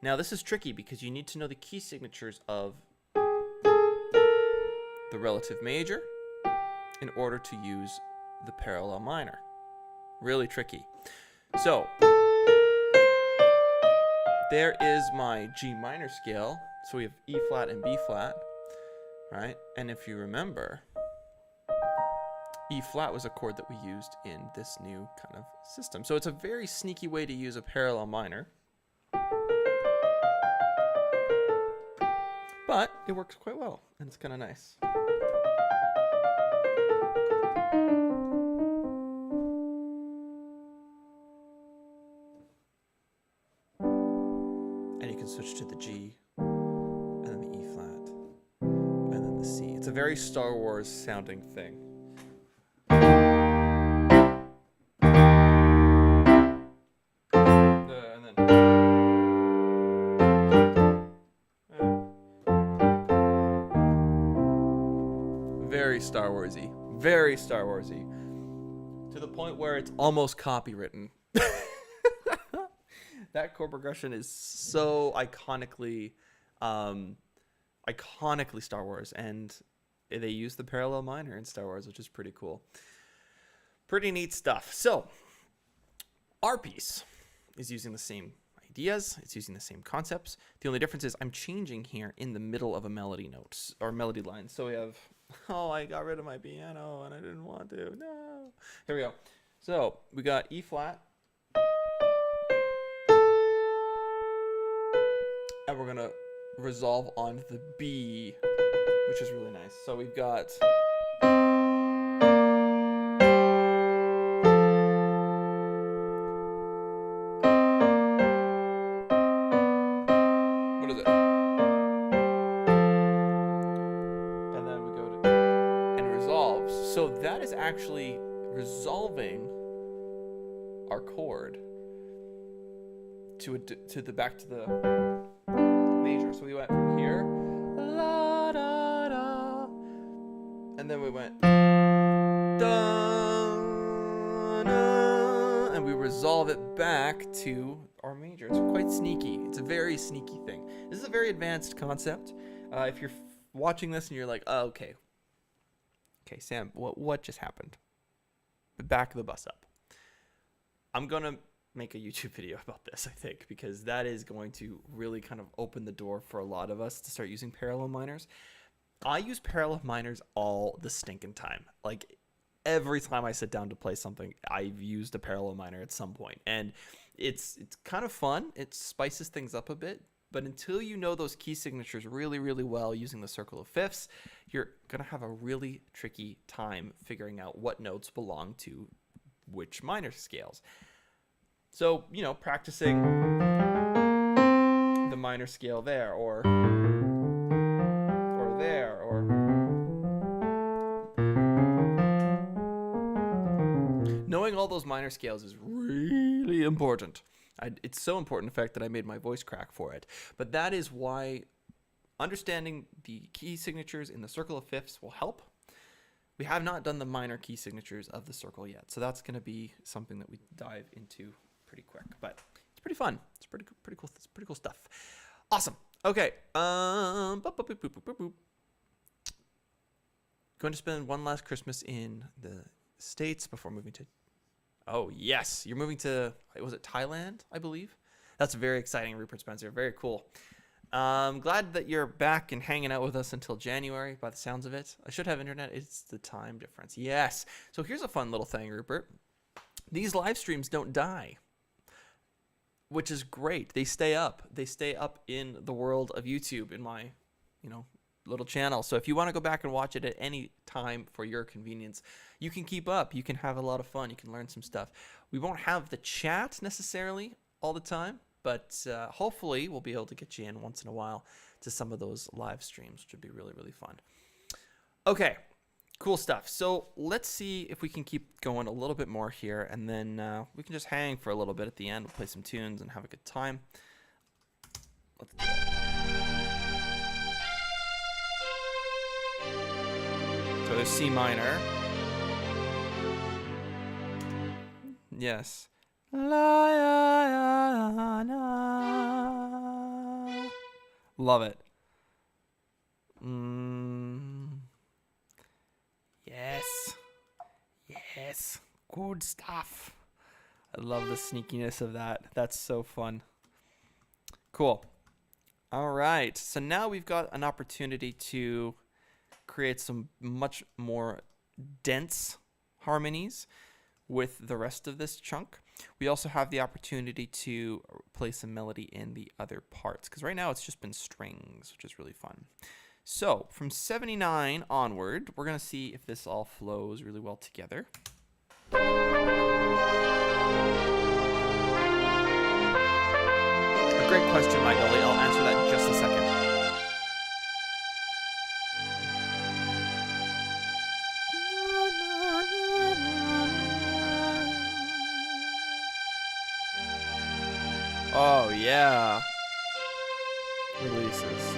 Now this is tricky because you need to know the key signatures of the relative major in order to use the parallel minor. Really tricky. So there is my G minor scale. So we have E flat and B flat, right? And if you remember, E flat was a chord that we used in this new kind of system. So it's a very sneaky way to use a parallel minor. But it works quite well, and it's kind of nice. And you can switch to the G, and then the E flat, and then the C. It's a very Star Wars sounding thing. Very Star Warsy. Very Star Warsy. To the point where it's almost copywritten. That chord progression is so iconically Star Wars, and they use the parallel minor in Star Wars, which is pretty cool. Pretty neat stuff. So our piece is using the same ideas, it's using the same concepts. The only difference is I'm changing here in the middle of a melody note or melody line. So we have, oh, I got rid of my piano and I didn't want to. No. Here we go. So we got E flat. And we're gonna resolve on the B, which is really nice. So we've got what is it? And then we go to and resolves. So that is actually resolving our chord to the back to the major. So we went from here, la, da, da, and then we went, da, da, and we resolve it back to our major. It's quite sneaky. It's a very sneaky thing. This is a very advanced concept. If you're watching this and you're like, oh, okay, Sam, what just happened? Back the bus up. I'm gonna make a YouTube video about this, I think, because that is going to really kind of open the door for a lot of us to start using parallel minors. I use parallel minors all the stinking time. Like every time I sit down to play something, I've used a parallel minor at some point, and it's kind of fun. It spices things up a bit, but until you know those key signatures really, really well using the circle of fifths, you're gonna have a really tricky time figuring out what notes belong to which minor scales. So, you know, practicing the minor scale there, or there, or knowing all those minor scales is really important. It's so important, in fact, that I made my voice crack for it. But that is why understanding the key signatures in the circle of fifths will help. We have not done the minor key signatures of the circle yet, so that's going to be something that we dive into pretty quick, but it's pretty fun. It's pretty cool. It's pretty cool stuff. Awesome. Okay. Going to spend one last Christmas in the States before moving to. Oh yes, you're moving to. Was it Thailand? I believe. That's very exciting, Rupert Spencer. Very cool. Glad that you're back and hanging out with us until January. By the sounds of it, I should have internet. It's the time difference. Yes. So here's a fun little thing, Rupert. These live streams don't die, which is great. They stay up. They stay up in the world of YouTube in my, little channel. So if you want to go back and watch it at any time for your convenience, you can keep up. You can have a lot of fun. You can learn some stuff. We won't have the chat necessarily all the time, but hopefully we'll be able to get you in once in a while to some of those live streams, which would be really, really fun. Okay. Cool stuff. So let's see if we can keep going a little bit more here, and then we can just hang for a little bit at the end. We'll play some tunes and have a good time. Let's do it. So there's C minor. Yes. Love it. Yes. Good stuff. I love the sneakiness of that. That's so fun. Cool. All right. So now we've got an opportunity to create some much more dense harmonies with the rest of this chunk. We also have the opportunity to play some melody in the other parts, because right now it's just been strings, which is really fun. So from 79 onward, we're going to see if this all flows really well together. A great question, Mike Gully. I'll answer that in just a second. Oh, yeah. Releases.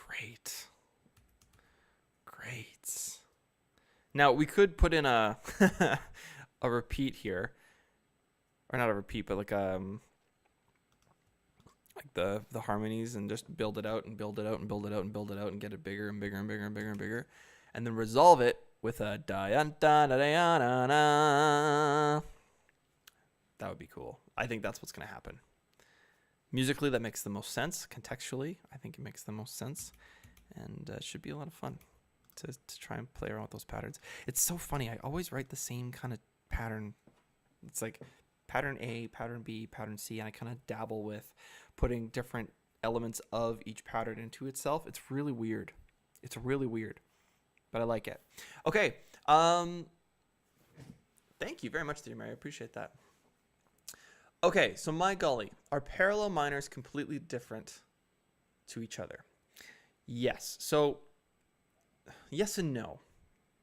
Great. Great. Now we could put in a a repeat here, or not a repeat, but like the harmonies, and just build it out and build it out and build it out and build it out and get it bigger and bigger and bigger and bigger and bigger, and then resolve it with a da da da da da da. That would be cool. I think that's what's going to happen. Musically, that makes the most sense. Contextually, I think it makes the most sense, and it should be a lot of fun to try and play around with those patterns. It's so funny. I always write the same kind of pattern. It's like pattern A, pattern B, pattern C, and I kind of dabble with putting different elements of each pattern into itself. It's really weird. It's really weird, but I like it. Okay. Thank you very much, dear Mary. I appreciate that. Okay, so my golly, are parallel minors completely different to each other? Yes. So yes and no.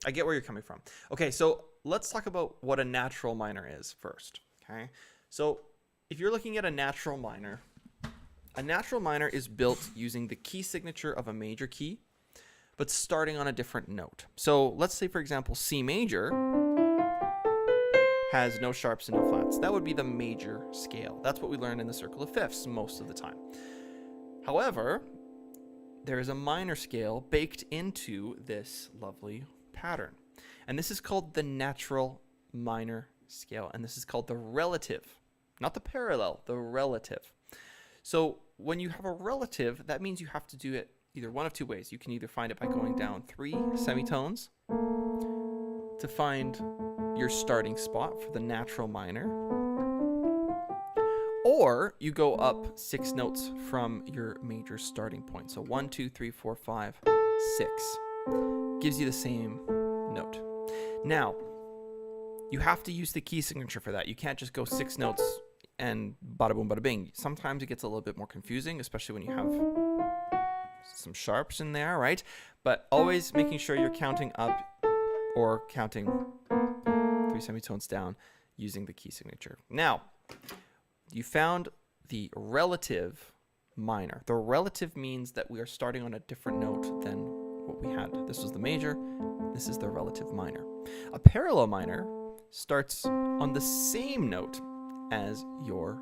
I get where you're coming from. Okay, so let's talk about what a natural minor is first. Okay, so if you're looking at a natural minor is built using the key signature of a major key, but starting on a different note. So let's say, for example, C major has no sharps and no flats. That would be the major scale. That's what we learned in the circle of fifths most of the time. However, there is a minor scale baked into this lovely pattern. And this is called the natural minor scale. And this is called the relative, not the parallel, the relative. So when you have a relative, that means you have to do it either one of two ways. You can either find it by going down 3 semitones to find your starting spot for the natural minor, or you go up 6 notes from your major starting point. So 1, 2, 3, 4, 5, 6 gives you the same note. Now, you have to use the key signature for that. You can't just go 6 notes and bada boom, bada bing. Sometimes it gets a little bit more confusing, especially when you have some sharps in there, right? But always making sure you're counting up or counting 3 semitones down using the key signature. Now, you found the relative minor. The relative means that we are starting on a different note than what we had. This was the major. This is the relative minor. A parallel minor starts on the same note as your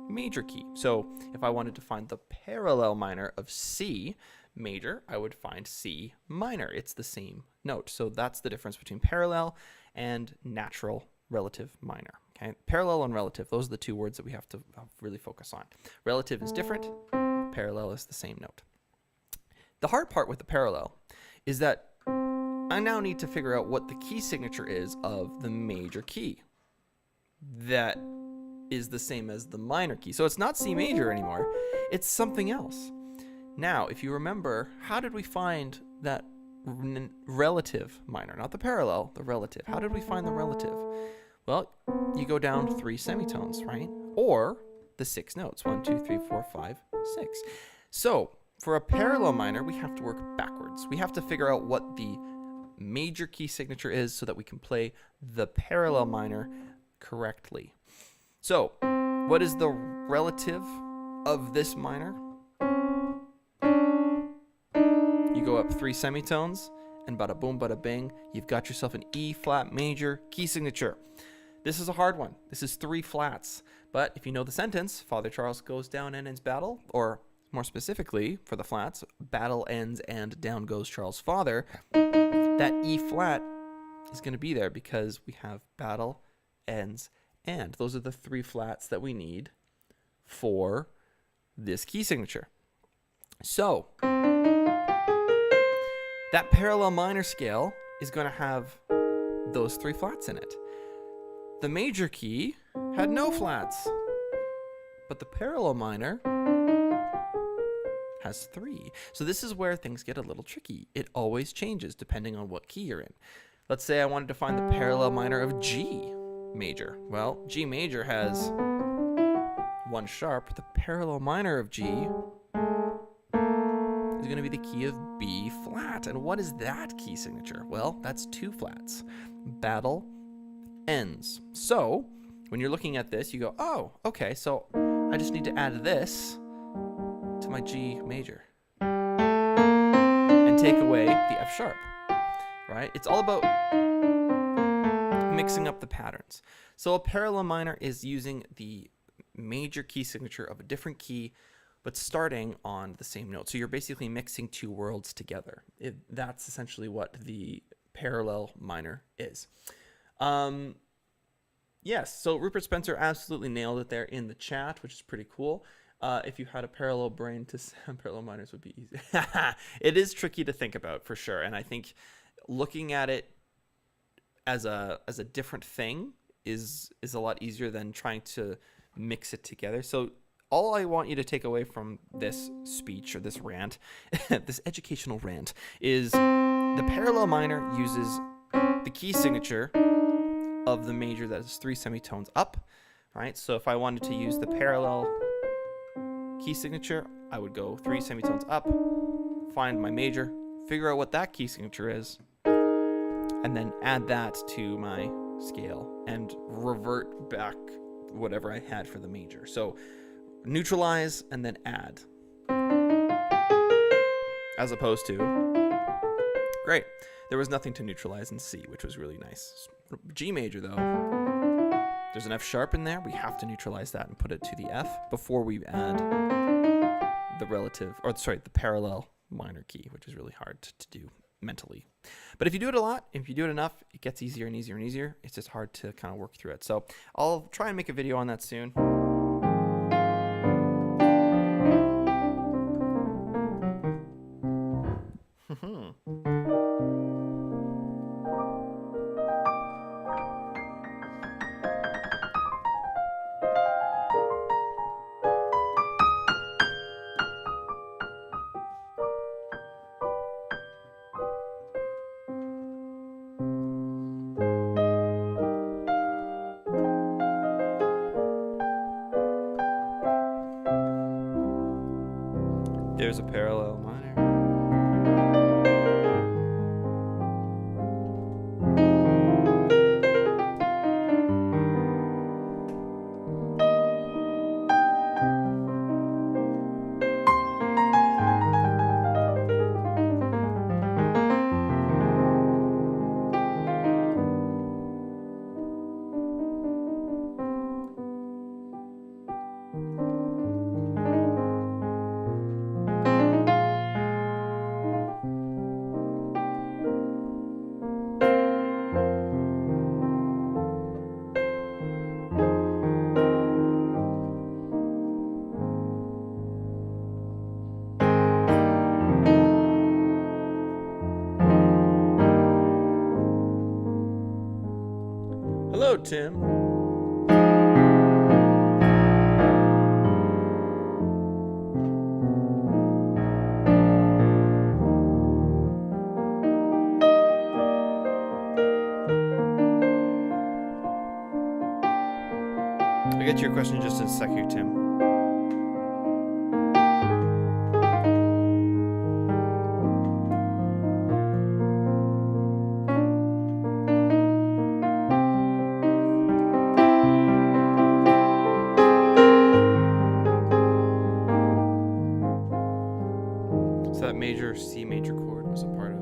major key. So if I wanted to find the parallel minor of C major, I would find C minor. It's the same note. So that's the difference between parallel and natural relative minor. Okay, parallel and relative, those are the two words that we have to really focus on. Relative is different, parallel is the same note. The hard part with the parallel is that I now need to figure out what the key signature is of the major key that is the same as the minor key. So it's not C major anymore, it's something else. Now, if you remember, how did we find that relative minor? Not the parallel, the relative. How did we find the relative? Well, you go down 3 semitones, right? Or the 6 notes, 1, 2, 3, 4, 5, 6. So for a parallel minor, we have to work backwards. We have to figure out what the major key signature is so that we can play the parallel minor correctly. So what is the relative of this minor? You go up 3 semitones, and bada boom, bada bing, you've got yourself an E flat major key signature. This is a hard one. This is 3 flats. But if you know the sentence, Father Charles goes down and ends battle, or more specifically for the flats, battle ends and down goes Charles' father, that E flat is going to be there because we have battle, ends, and. Those are the 3 flats that we need for this key signature. So that parallel minor scale is going to have those 3 flats in it. The major key had no flats, but the parallel minor has 3. So this is where things get a little tricky. It always changes depending on what key you're in. Let's say I wanted to find the parallel minor of G major. Well, G major has 1 sharp. The parallel minor of G is going to be the key of B flat. And what is that key signature? Well, that's 2 flats. Battle ends. So when you're looking at this, you go, oh, okay, so I just need to add this to my G major. take away the F sharp, right? It's all about mixing up the patterns. So a parallel minor is using the major key signature of a different key, but starting on the same note. So you're basically mixing two worlds together. That's essentially what the parallel minor is. Yes, so Rupert Spencer absolutely nailed it there in the chat, which is pretty cool. If you had a parallel brain to sound, parallel minors would be easy. It is tricky to think about for sure, and I think looking at it as a different thing is a lot easier than trying to mix it together. So all I want you to take away from this speech or this rant, this educational rant, is the parallel minor uses the key signature of the major that is 3 semitones up, right? So if I wanted to use the parallel key signature, I would go 3 semitones up, find my major, figure out what that key signature is, and then add that to my scale and revert back whatever I had for the major. So neutralize and then add, as opposed to, great, there was nothing to neutralize in C, which was really nice. G major though, there's an F sharp in there. We have to neutralize that and put it to the F before we add the parallel minor key, which is really hard to do mentally. But if you do it a lot, if you do it enough, it gets easier and easier and easier. It's just hard to kind of work through it. So I'll try and make a video on that soon. There's a parallel minor. Hello, Tim. I'll get to your question in just a sec here, Tim. So that major C major chord was a part of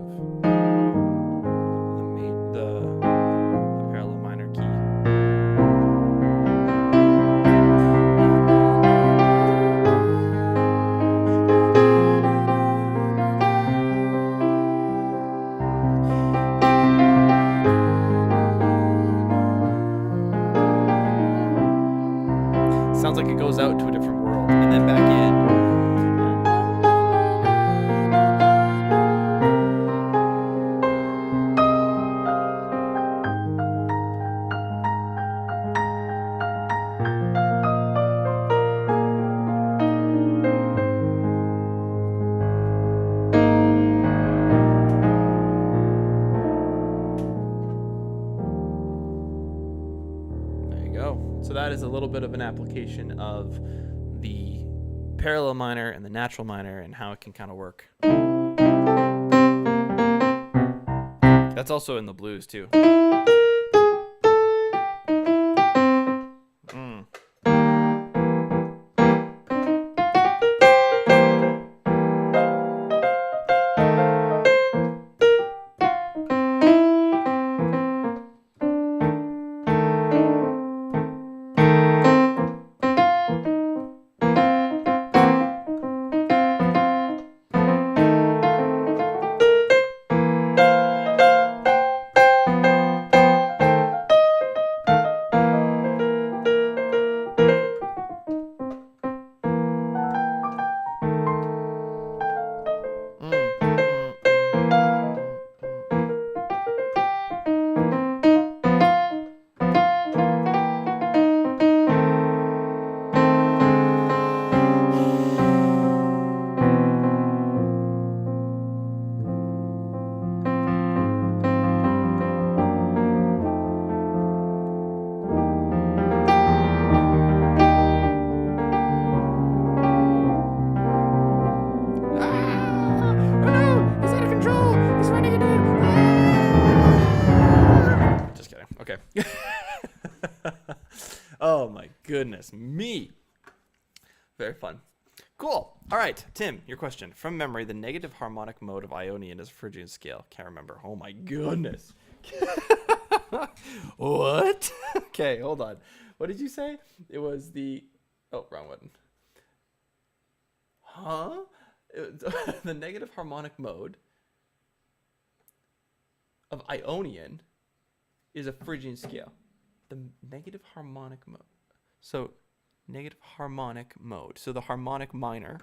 the parallel minor key. Sounds like it goes out to a different world and then back in. So that is a little bit of an application of the parallel minor and the natural minor and how it can kind of work. That's also in the blues too. Oh my goodness me. Very fun. Cool. All right, Tim, your question. From memory, the negative harmonic mode of Ionian is Phrygian scale. Can't remember. Oh my goodness. What? Okay, hold on. What did you say? It was the... Oh, wrong button. Huh? The negative harmonic mode of Ionian is a Phrygian scale. The negative harmonic mode. So, negative harmonic mode. So the harmonic minor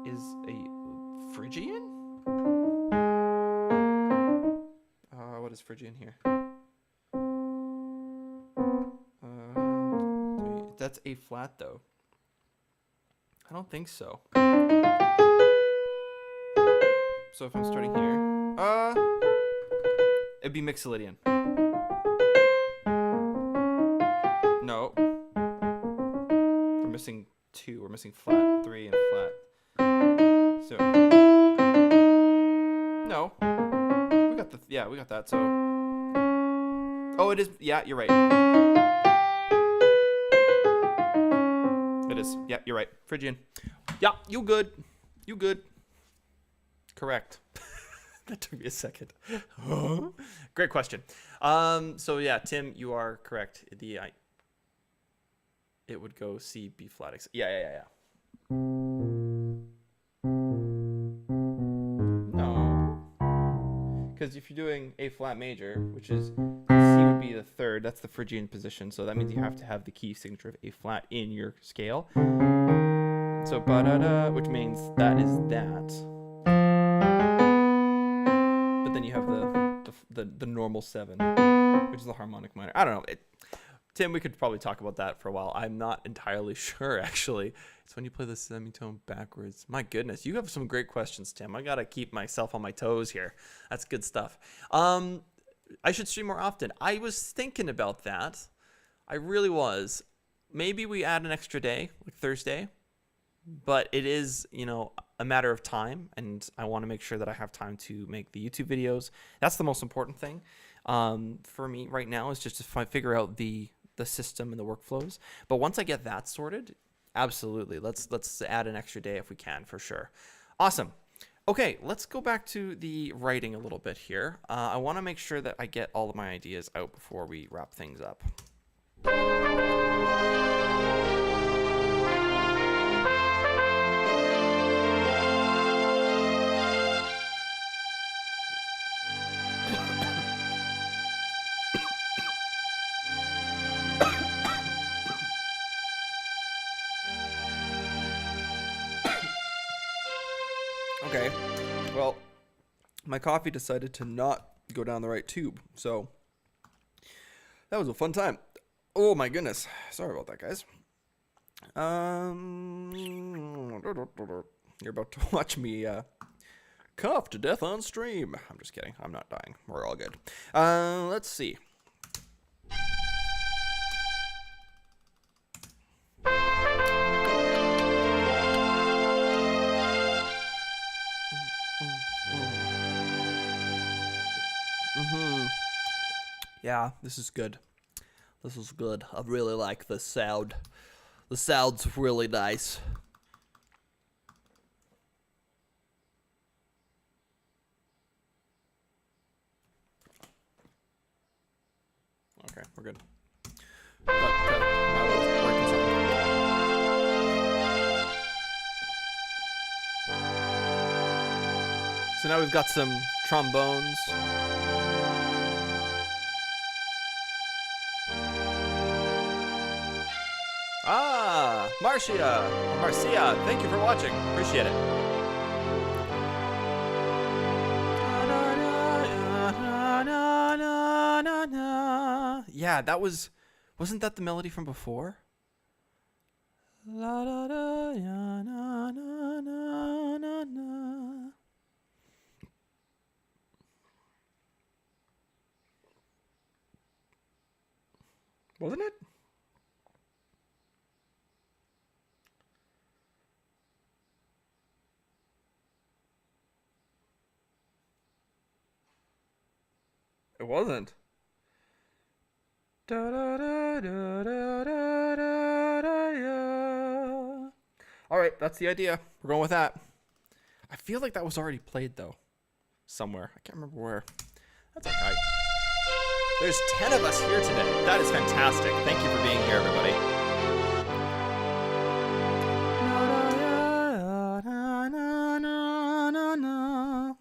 is a Phrygian? What is Phrygian here? That's A flat though. I don't think so. So if I'm starting here, it'd be Mixolydian. No. We're missing 2. We're missing flat 3 and flat. So no. We got the we got that. So oh, it is. Yeah, you're right. It is. Yeah, you're right. Phrygian. Yeah, you good. You good. Correct. That took me a second. Great question. So yeah, Tim, you are correct. It would go C, B flat. Yeah. No. Because if you're doing A flat major, which is C would be the third, that's the Phrygian position. So that means you have to have the key signature of A flat in your scale. So ba-da-da, which means that is that. But then you have the normal 7, which is the harmonic minor. I don't know. Tim, we could probably talk about that for a while. I'm not entirely sure, actually. It's when you play the semitone backwards. My goodness, you have some great questions, Tim. I got to keep myself on my toes here. That's good stuff. I should stream more often. I was thinking about that. I really was. Maybe we add an extra day, like Thursday. But it is, a matter of time, and I want to make sure that I have time to make the YouTube videos. That's the most important thing for me right now, is just to figure out the system and the workflows. But once I get that sorted, absolutely, let's add an extra day if we can, for sure. Awesome. Okay, let's go back to the writing a little bit here. I want to make sure that I get all of my ideas out before we wrap things up. Okay, well, my coffee decided to not go down the right tube, so that was a fun time. Oh my goodness, sorry about that, guys. You're about to watch me cough to death on stream. I'm just kidding, I'm not dying, we're all good. Let's see. Yeah, this is good. This is good. I really like the sound. The sound's really nice. Okay, we're good. So now we've got some trombones. Marcia, thank you for watching. Appreciate it. Yeah, wasn't that the melody from before? Wasn't it? It wasn't. Da, da, da, da, da, da, da, da, yeah. All right, that's the idea. We're going with that. I feel like that was already played though, somewhere. I can't remember where. That's okay. There's 10 of us here today. That is fantastic. Thank you for being here, everybody.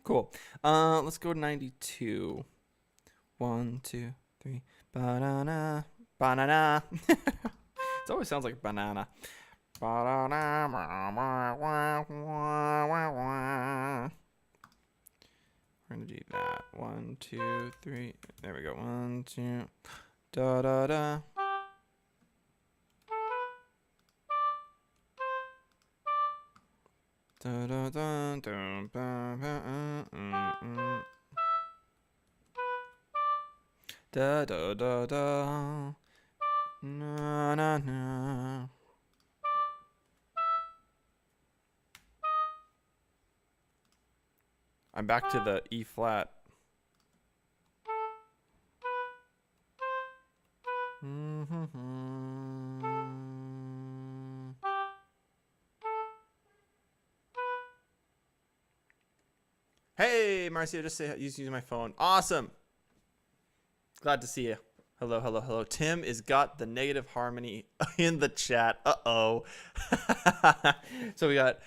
Cool. Let's go to 92. 1, 2, 3. Banana. Banana. It always sounds like banana. We're gonna do that. 1, 2, 3. There we go. 1, 2. Da da da. Da da da da da da da da. Na na na. I'm back to the E flat. Hey, Marcia, just using my phone. Awesome. Glad to see you. Hello, hello, hello. Tim is got the negative harmony in the chat. Uh-oh. So we got...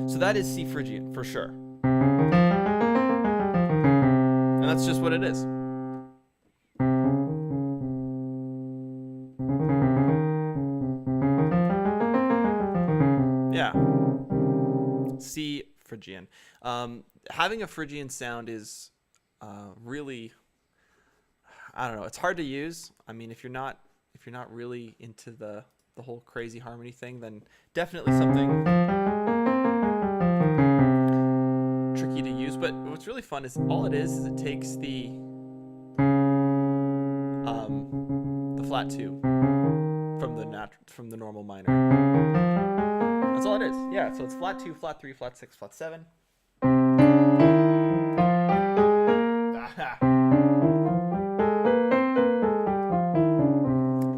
So that is C Phrygian, for sure. And that's just what it is. Yeah. C Phrygian. Having a Phrygian sound is really, I don't know, it's hard to use. I mean, if you're not really into the whole crazy harmony thing, then definitely something tricky to use. But what's really fun is all it is it takes the flat 2 from the normal minor. That's all it is. Yeah, so it's flat 2, flat 3, flat 6, flat 7.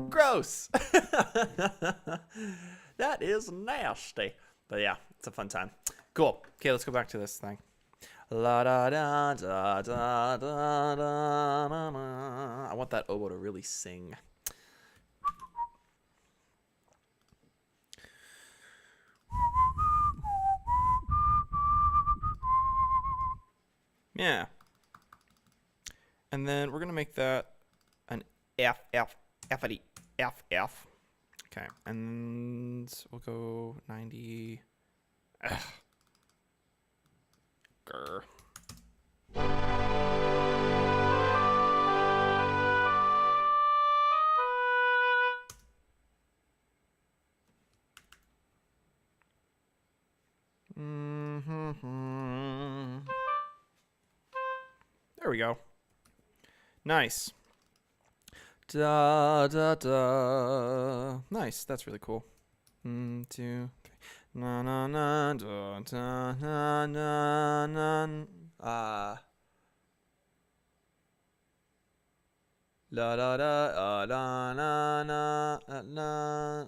Gross. That is nasty. But yeah, it's a fun time. Cool. Okay, let's go back to this thing. La da da da da da da. I want that oboe to really sing. Yeah. And then we're gonna make that an F F F-ity F F. Okay, and we'll go 90. Ugh. Grr. There we go. Nice. Da da da. Nice. That's really cool. 1, 2, 3. Na na na da da na na na. La da da da na na na.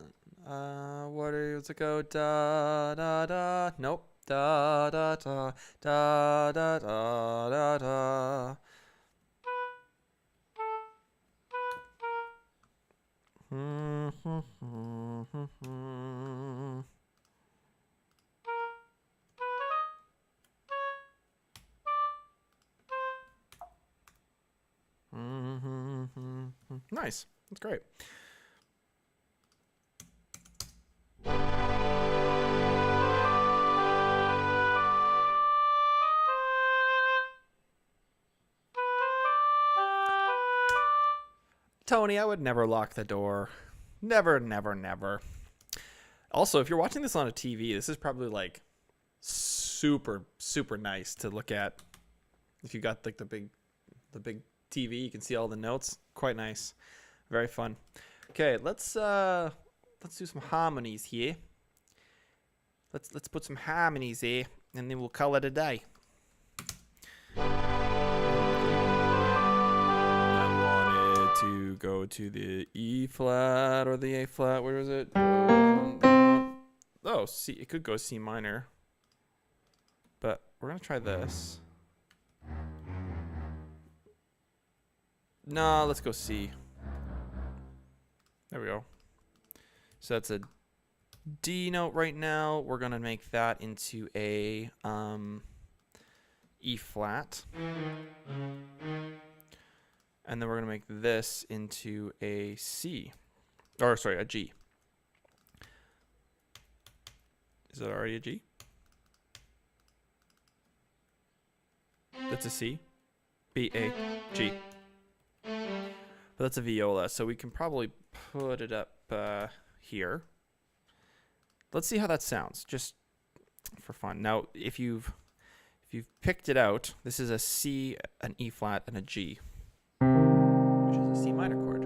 What are you? Let's go. Da da da. Nope. Da da da da da da da da. Nice. That's great. Tony, I would never lock the door. Never, never, never. Also, if you're watching this on a TV, this is probably like super, super nice to look at. If you got like the big TV, you can see all the notes. Quite nice. Very fun. Okay, let's let's do some harmonies here. Let's put some harmonies here, and then we'll call it a day. I wanted to go to the E flat or the A flat. Where is it? Oh, C. It could go C minor, but we're gonna try this. No, let's go C. There we go. So that's a D note right now. We're gonna make that into a E flat, and then we're gonna make this into a C, or sorry, a G. Is it already a G? That's a C, B, A, G. But that's a viola, so we can probably put it up here. Let's see how that sounds, just for fun. Now, if you've picked it out, this is a C, an E flat, and a G, which is a C minor chord.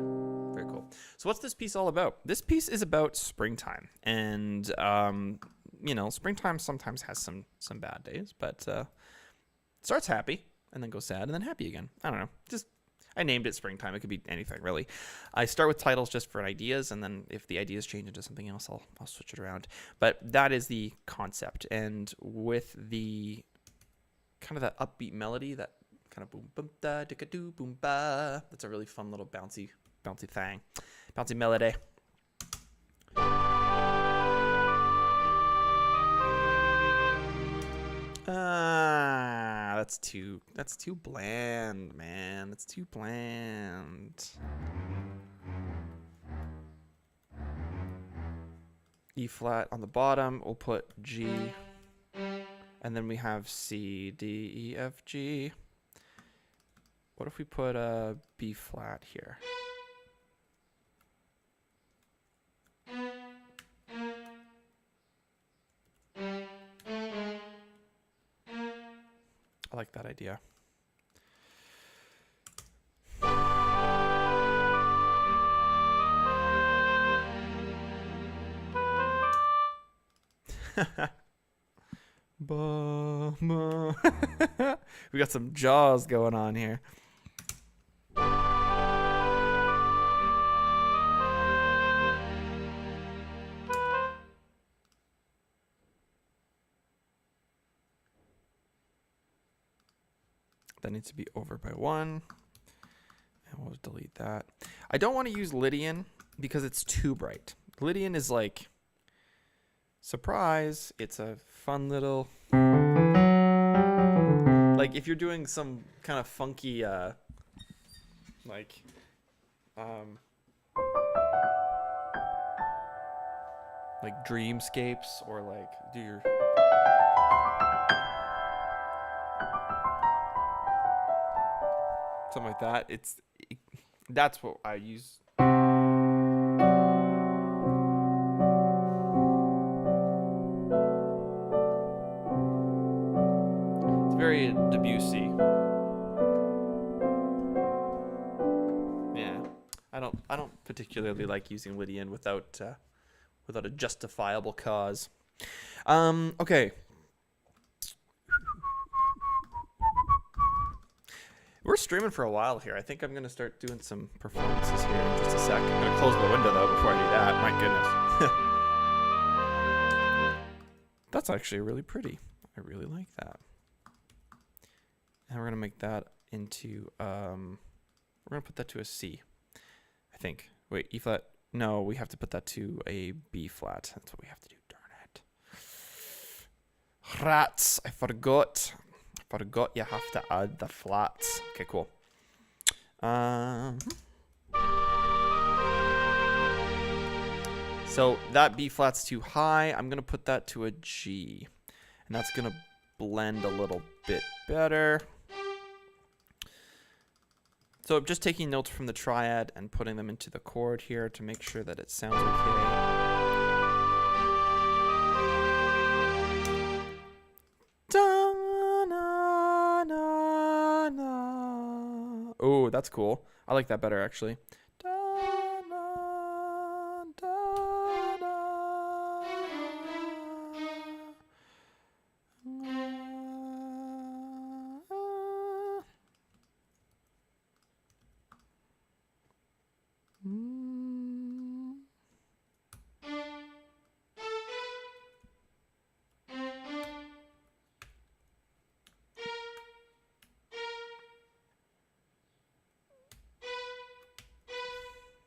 Very cool. So what's this piece all about? This piece is about springtime, and you know, springtime sometimes has some bad days, but starts happy and then goes sad and then happy again. I don't know. Just I named it springtime. It could be anything, really. I start with titles just for ideas, and then if the ideas change into something else, I'll switch it around. But that is the concept. And with the kind of that upbeat melody, that kind of boom, boom, da, dicka, doo, boom, ba. That's a really fun little bouncy thing. Bouncy melody. That's too bland, man. That's too bland. E flat on the bottom, we'll put G, and then we have C, D, E, F, G. What if we put a B flat here? I like that idea. We got some Jaws going on here. That needs to be over by 1. And we'll delete that. I don't want to use Lydian because it's too bright. Lydian is like, surprise, it's a fun little, like if you're doing some kind of funky, like dreamscapes, or like do your something like that. That's what I use. It's very Debussy. Yeah, I don't particularly like using Lydian without a justifiable cause. Okay. We're streaming for a while here. I think I'm going to start doing some performances here in just a sec. I'm going to close the window, though, before I do that. My goodness. That's actually really pretty. I really like that. And we're going to make that into, we're going to put that to a C, I think. Wait, E flat? No, we have to put that to a B flat. That's what we have to do. Darn it. Rats, I forgot. You have to add the flats. Okay, cool. So that B flat's too high. I'm going to put that to a G. And that's going to blend a little bit better. So I'm just taking notes from the triad and putting them into the chord here to make sure that it sounds okay. Oh, that's cool. I like that better, actually.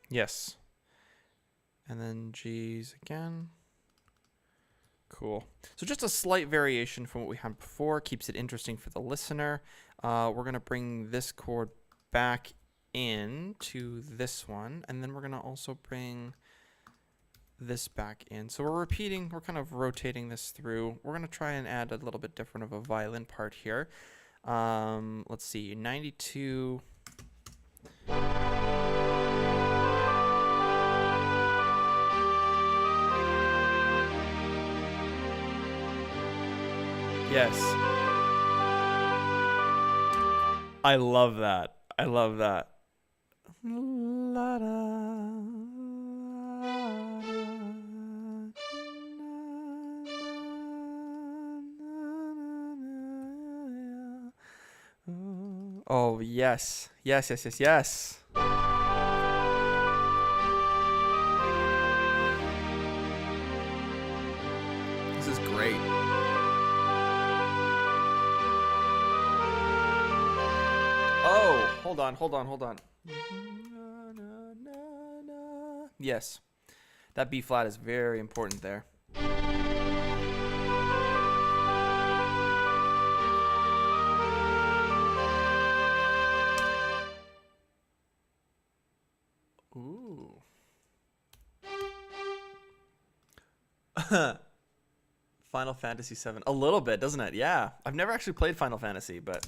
Yes. And then G's again. Cool. So just a slight variation from what we had before. Keeps it interesting for the listener. We're going to bring this chord back into this one. And then we're going to also bring this back in. So we're repeating, we're kind of rotating this through. We're going to try and add a little bit different of a violin part here. Let's see, 92. Yes. I love that. I love that. Oh, yes. Yes, yes, yes, yes. This is great. Oh, hold on, hold on, hold on. Yes. That B flat is very important there. Ooh. Final Fantasy VII. A little bit, doesn't it? Yeah. I've never actually played Final Fantasy, but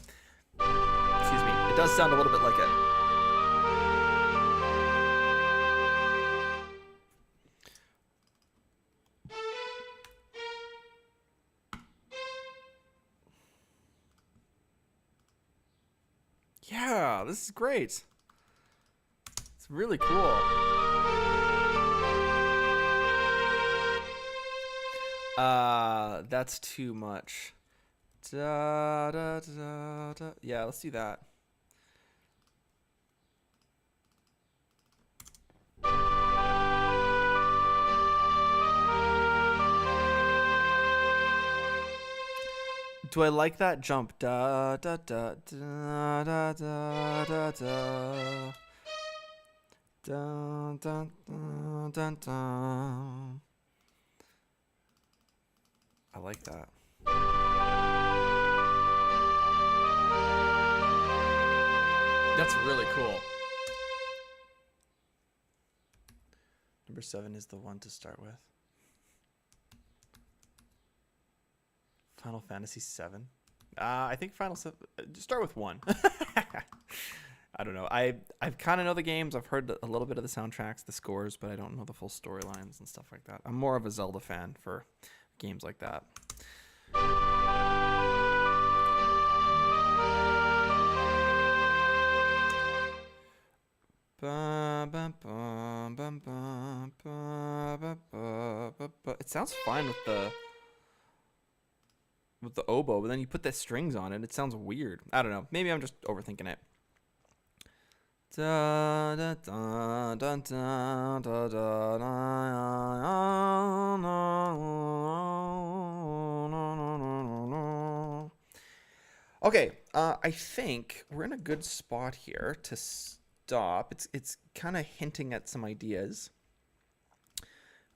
excuse me. It does sound a little bit like it. Yeah, this is great. It's really cool. That's too much. Da, da, da, da. Yeah, let's do that. Do I like that jump? Da da da da da da da da. Dun, dun, dun, dun, dun. I like that. That's really cool. Number 7 is the one to start with. Final Fantasy 7. I think Final 7. Start with 1. I don't know. I kind of know the games. I've heard a little bit of the soundtracks, the scores, but I don't know the full storylines and stuff like that. I'm more of a Zelda fan for games like that. It sounds fine with the oboe, but then you put the strings on it. It sounds weird. I don't know. Maybe I'm just overthinking it. Da, da, da, da, da, da, da, da. Okay, I think we're in a good spot here to stop. It's kind of hinting at some ideas.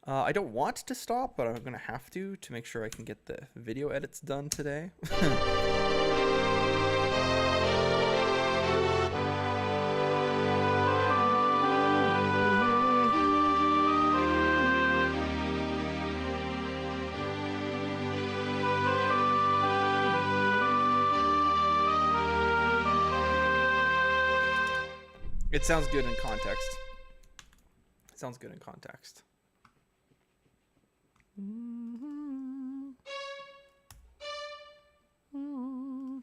I don't want to stop, but I'm going to have to make sure I can get the video edits done today. It sounds good in context. It sounds good in context.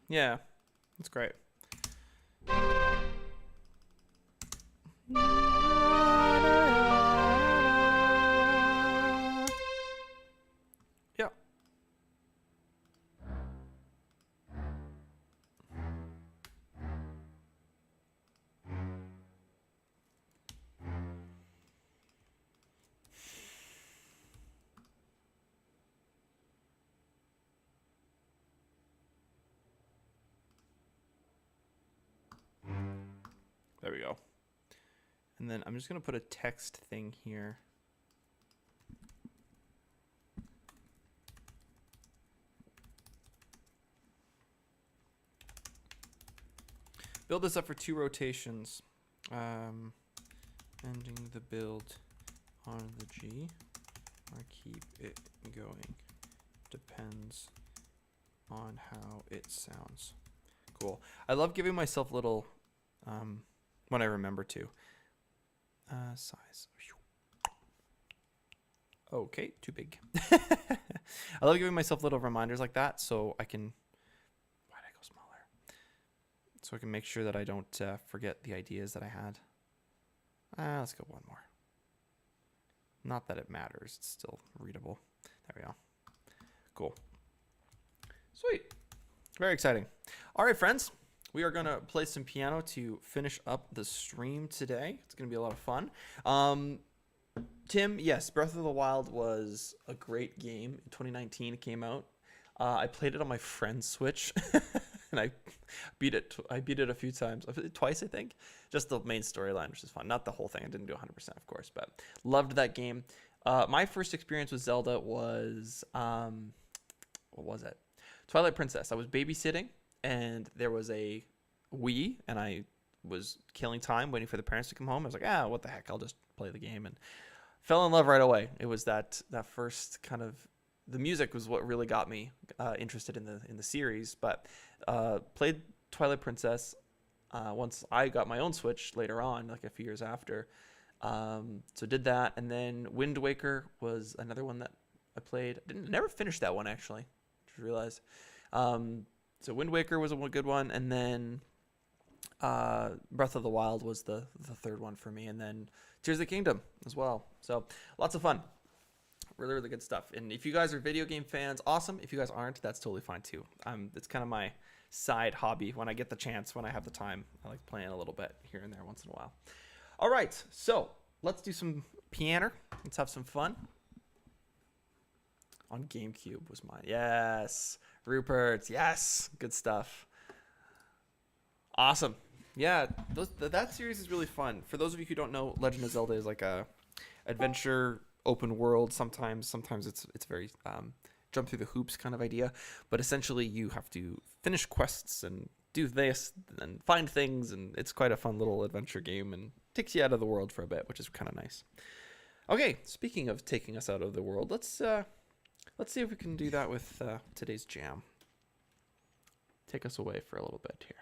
Yeah, that's great. Yeah. There we go. And then I'm just going to put a text thing here. Build this up for 2 rotations. Ending the build on the G or keep it going. Depends on how it sounds. Cool. I love giving myself little, when I remember to. Size. Okay, too big. I love giving myself little reminders like that so I can, why did I go smaller? So I can make sure that I don't forget the ideas that I had. Let's go one more. Not that it matters, it's still readable. There we go. Cool. Sweet. Very exciting. All right, friends. We are going to play some piano to finish up the stream today. It's going to be a lot of fun. Tim, yes, Breath of the Wild was a great game. In 2019, it came out. I played it on my friend's Switch, and I beat it a few times. Twice, I think. Just the main storyline, which is fun. Not the whole thing. I didn't do 100%, of course, but loved that game. My first experience with Zelda was, what was it? Twilight Princess. I was babysitting, and there was a Wii, and I was killing time waiting for the parents to come home. I was like, what the heck? I'll just play the game, and fell in love right away. It was that first kind of, the music was what really got me interested in the series. But played Twilight Princess once I got my own Switch later on, like a few years after. So did that, and then Wind Waker was another one that I played. Never finished that one actually. Just realized. So Wind Waker was a good one, and then Breath of the Wild was the third one for me, and then Tears of the Kingdom as well. So lots of fun. Really, really good stuff. And if you guys are video game fans, awesome. If you guys aren't, that's totally fine too. It's kind of my side hobby when I get the chance, when I have the time. I like playing a little bit here and there once in a while. All right, so let's do some piano. Let's have some fun. On GameCube was mine. Yes. Rupert. Yes. Good stuff. Awesome. Yeah, that series is really fun. For those of you who don't know, Legend of Zelda is like a adventure open world. Sometimes it's very jump through the hoops kind of idea, but essentially you have to finish quests and do this and find things, and it's quite a fun little adventure game and takes you out of the world for a bit, which is kind of nice. Okay, speaking of taking us out of the world, let's see if we can do that with today's jam. Take us away for a little bit here.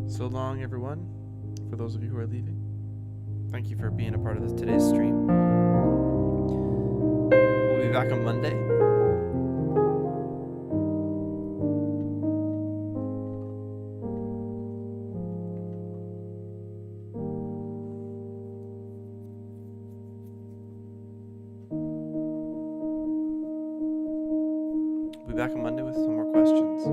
So long, everyone. For those of you who are leaving, thank you for being a part of today's stream. We'll be back on Monday. We'll be back on Monday with some more questions.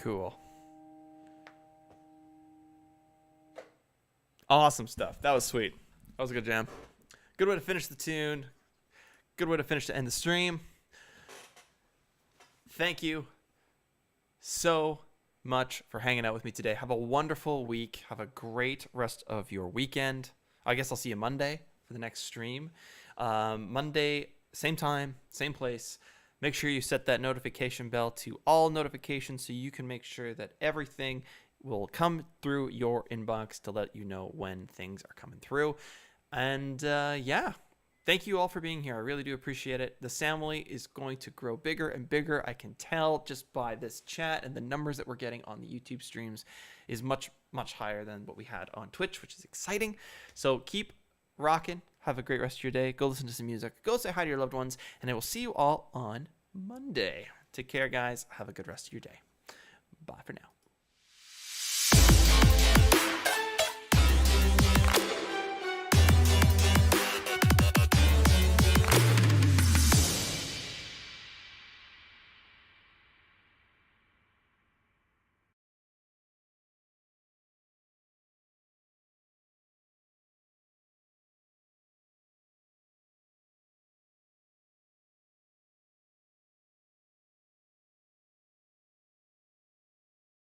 Cool. Awesome stuff. That was sweet. That was a good jam. Good way to finish the tune. Good way to finish to end the stream. Thank you so much for hanging out with me today. Have a wonderful week. Have a great rest of your weekend. I guess I'll see you Monday for the next stream. Monday, same time, same place. Make sure you set that notification bell to all notifications so you can make sure that everything will come through your inbox to let you know when things are coming through. And yeah, thank you all for being here. I really do appreciate it. The family is going to grow bigger and bigger. I can tell just by this chat, and the numbers that we're getting on the YouTube streams is much, much higher than what we had on Twitch, which is exciting. So keep rocking. Have a great rest of your day. Go listen to some music. Go say hi to your loved ones. And I will see you all on Monday. Take care, guys. Have a good rest of your day. Bye for now.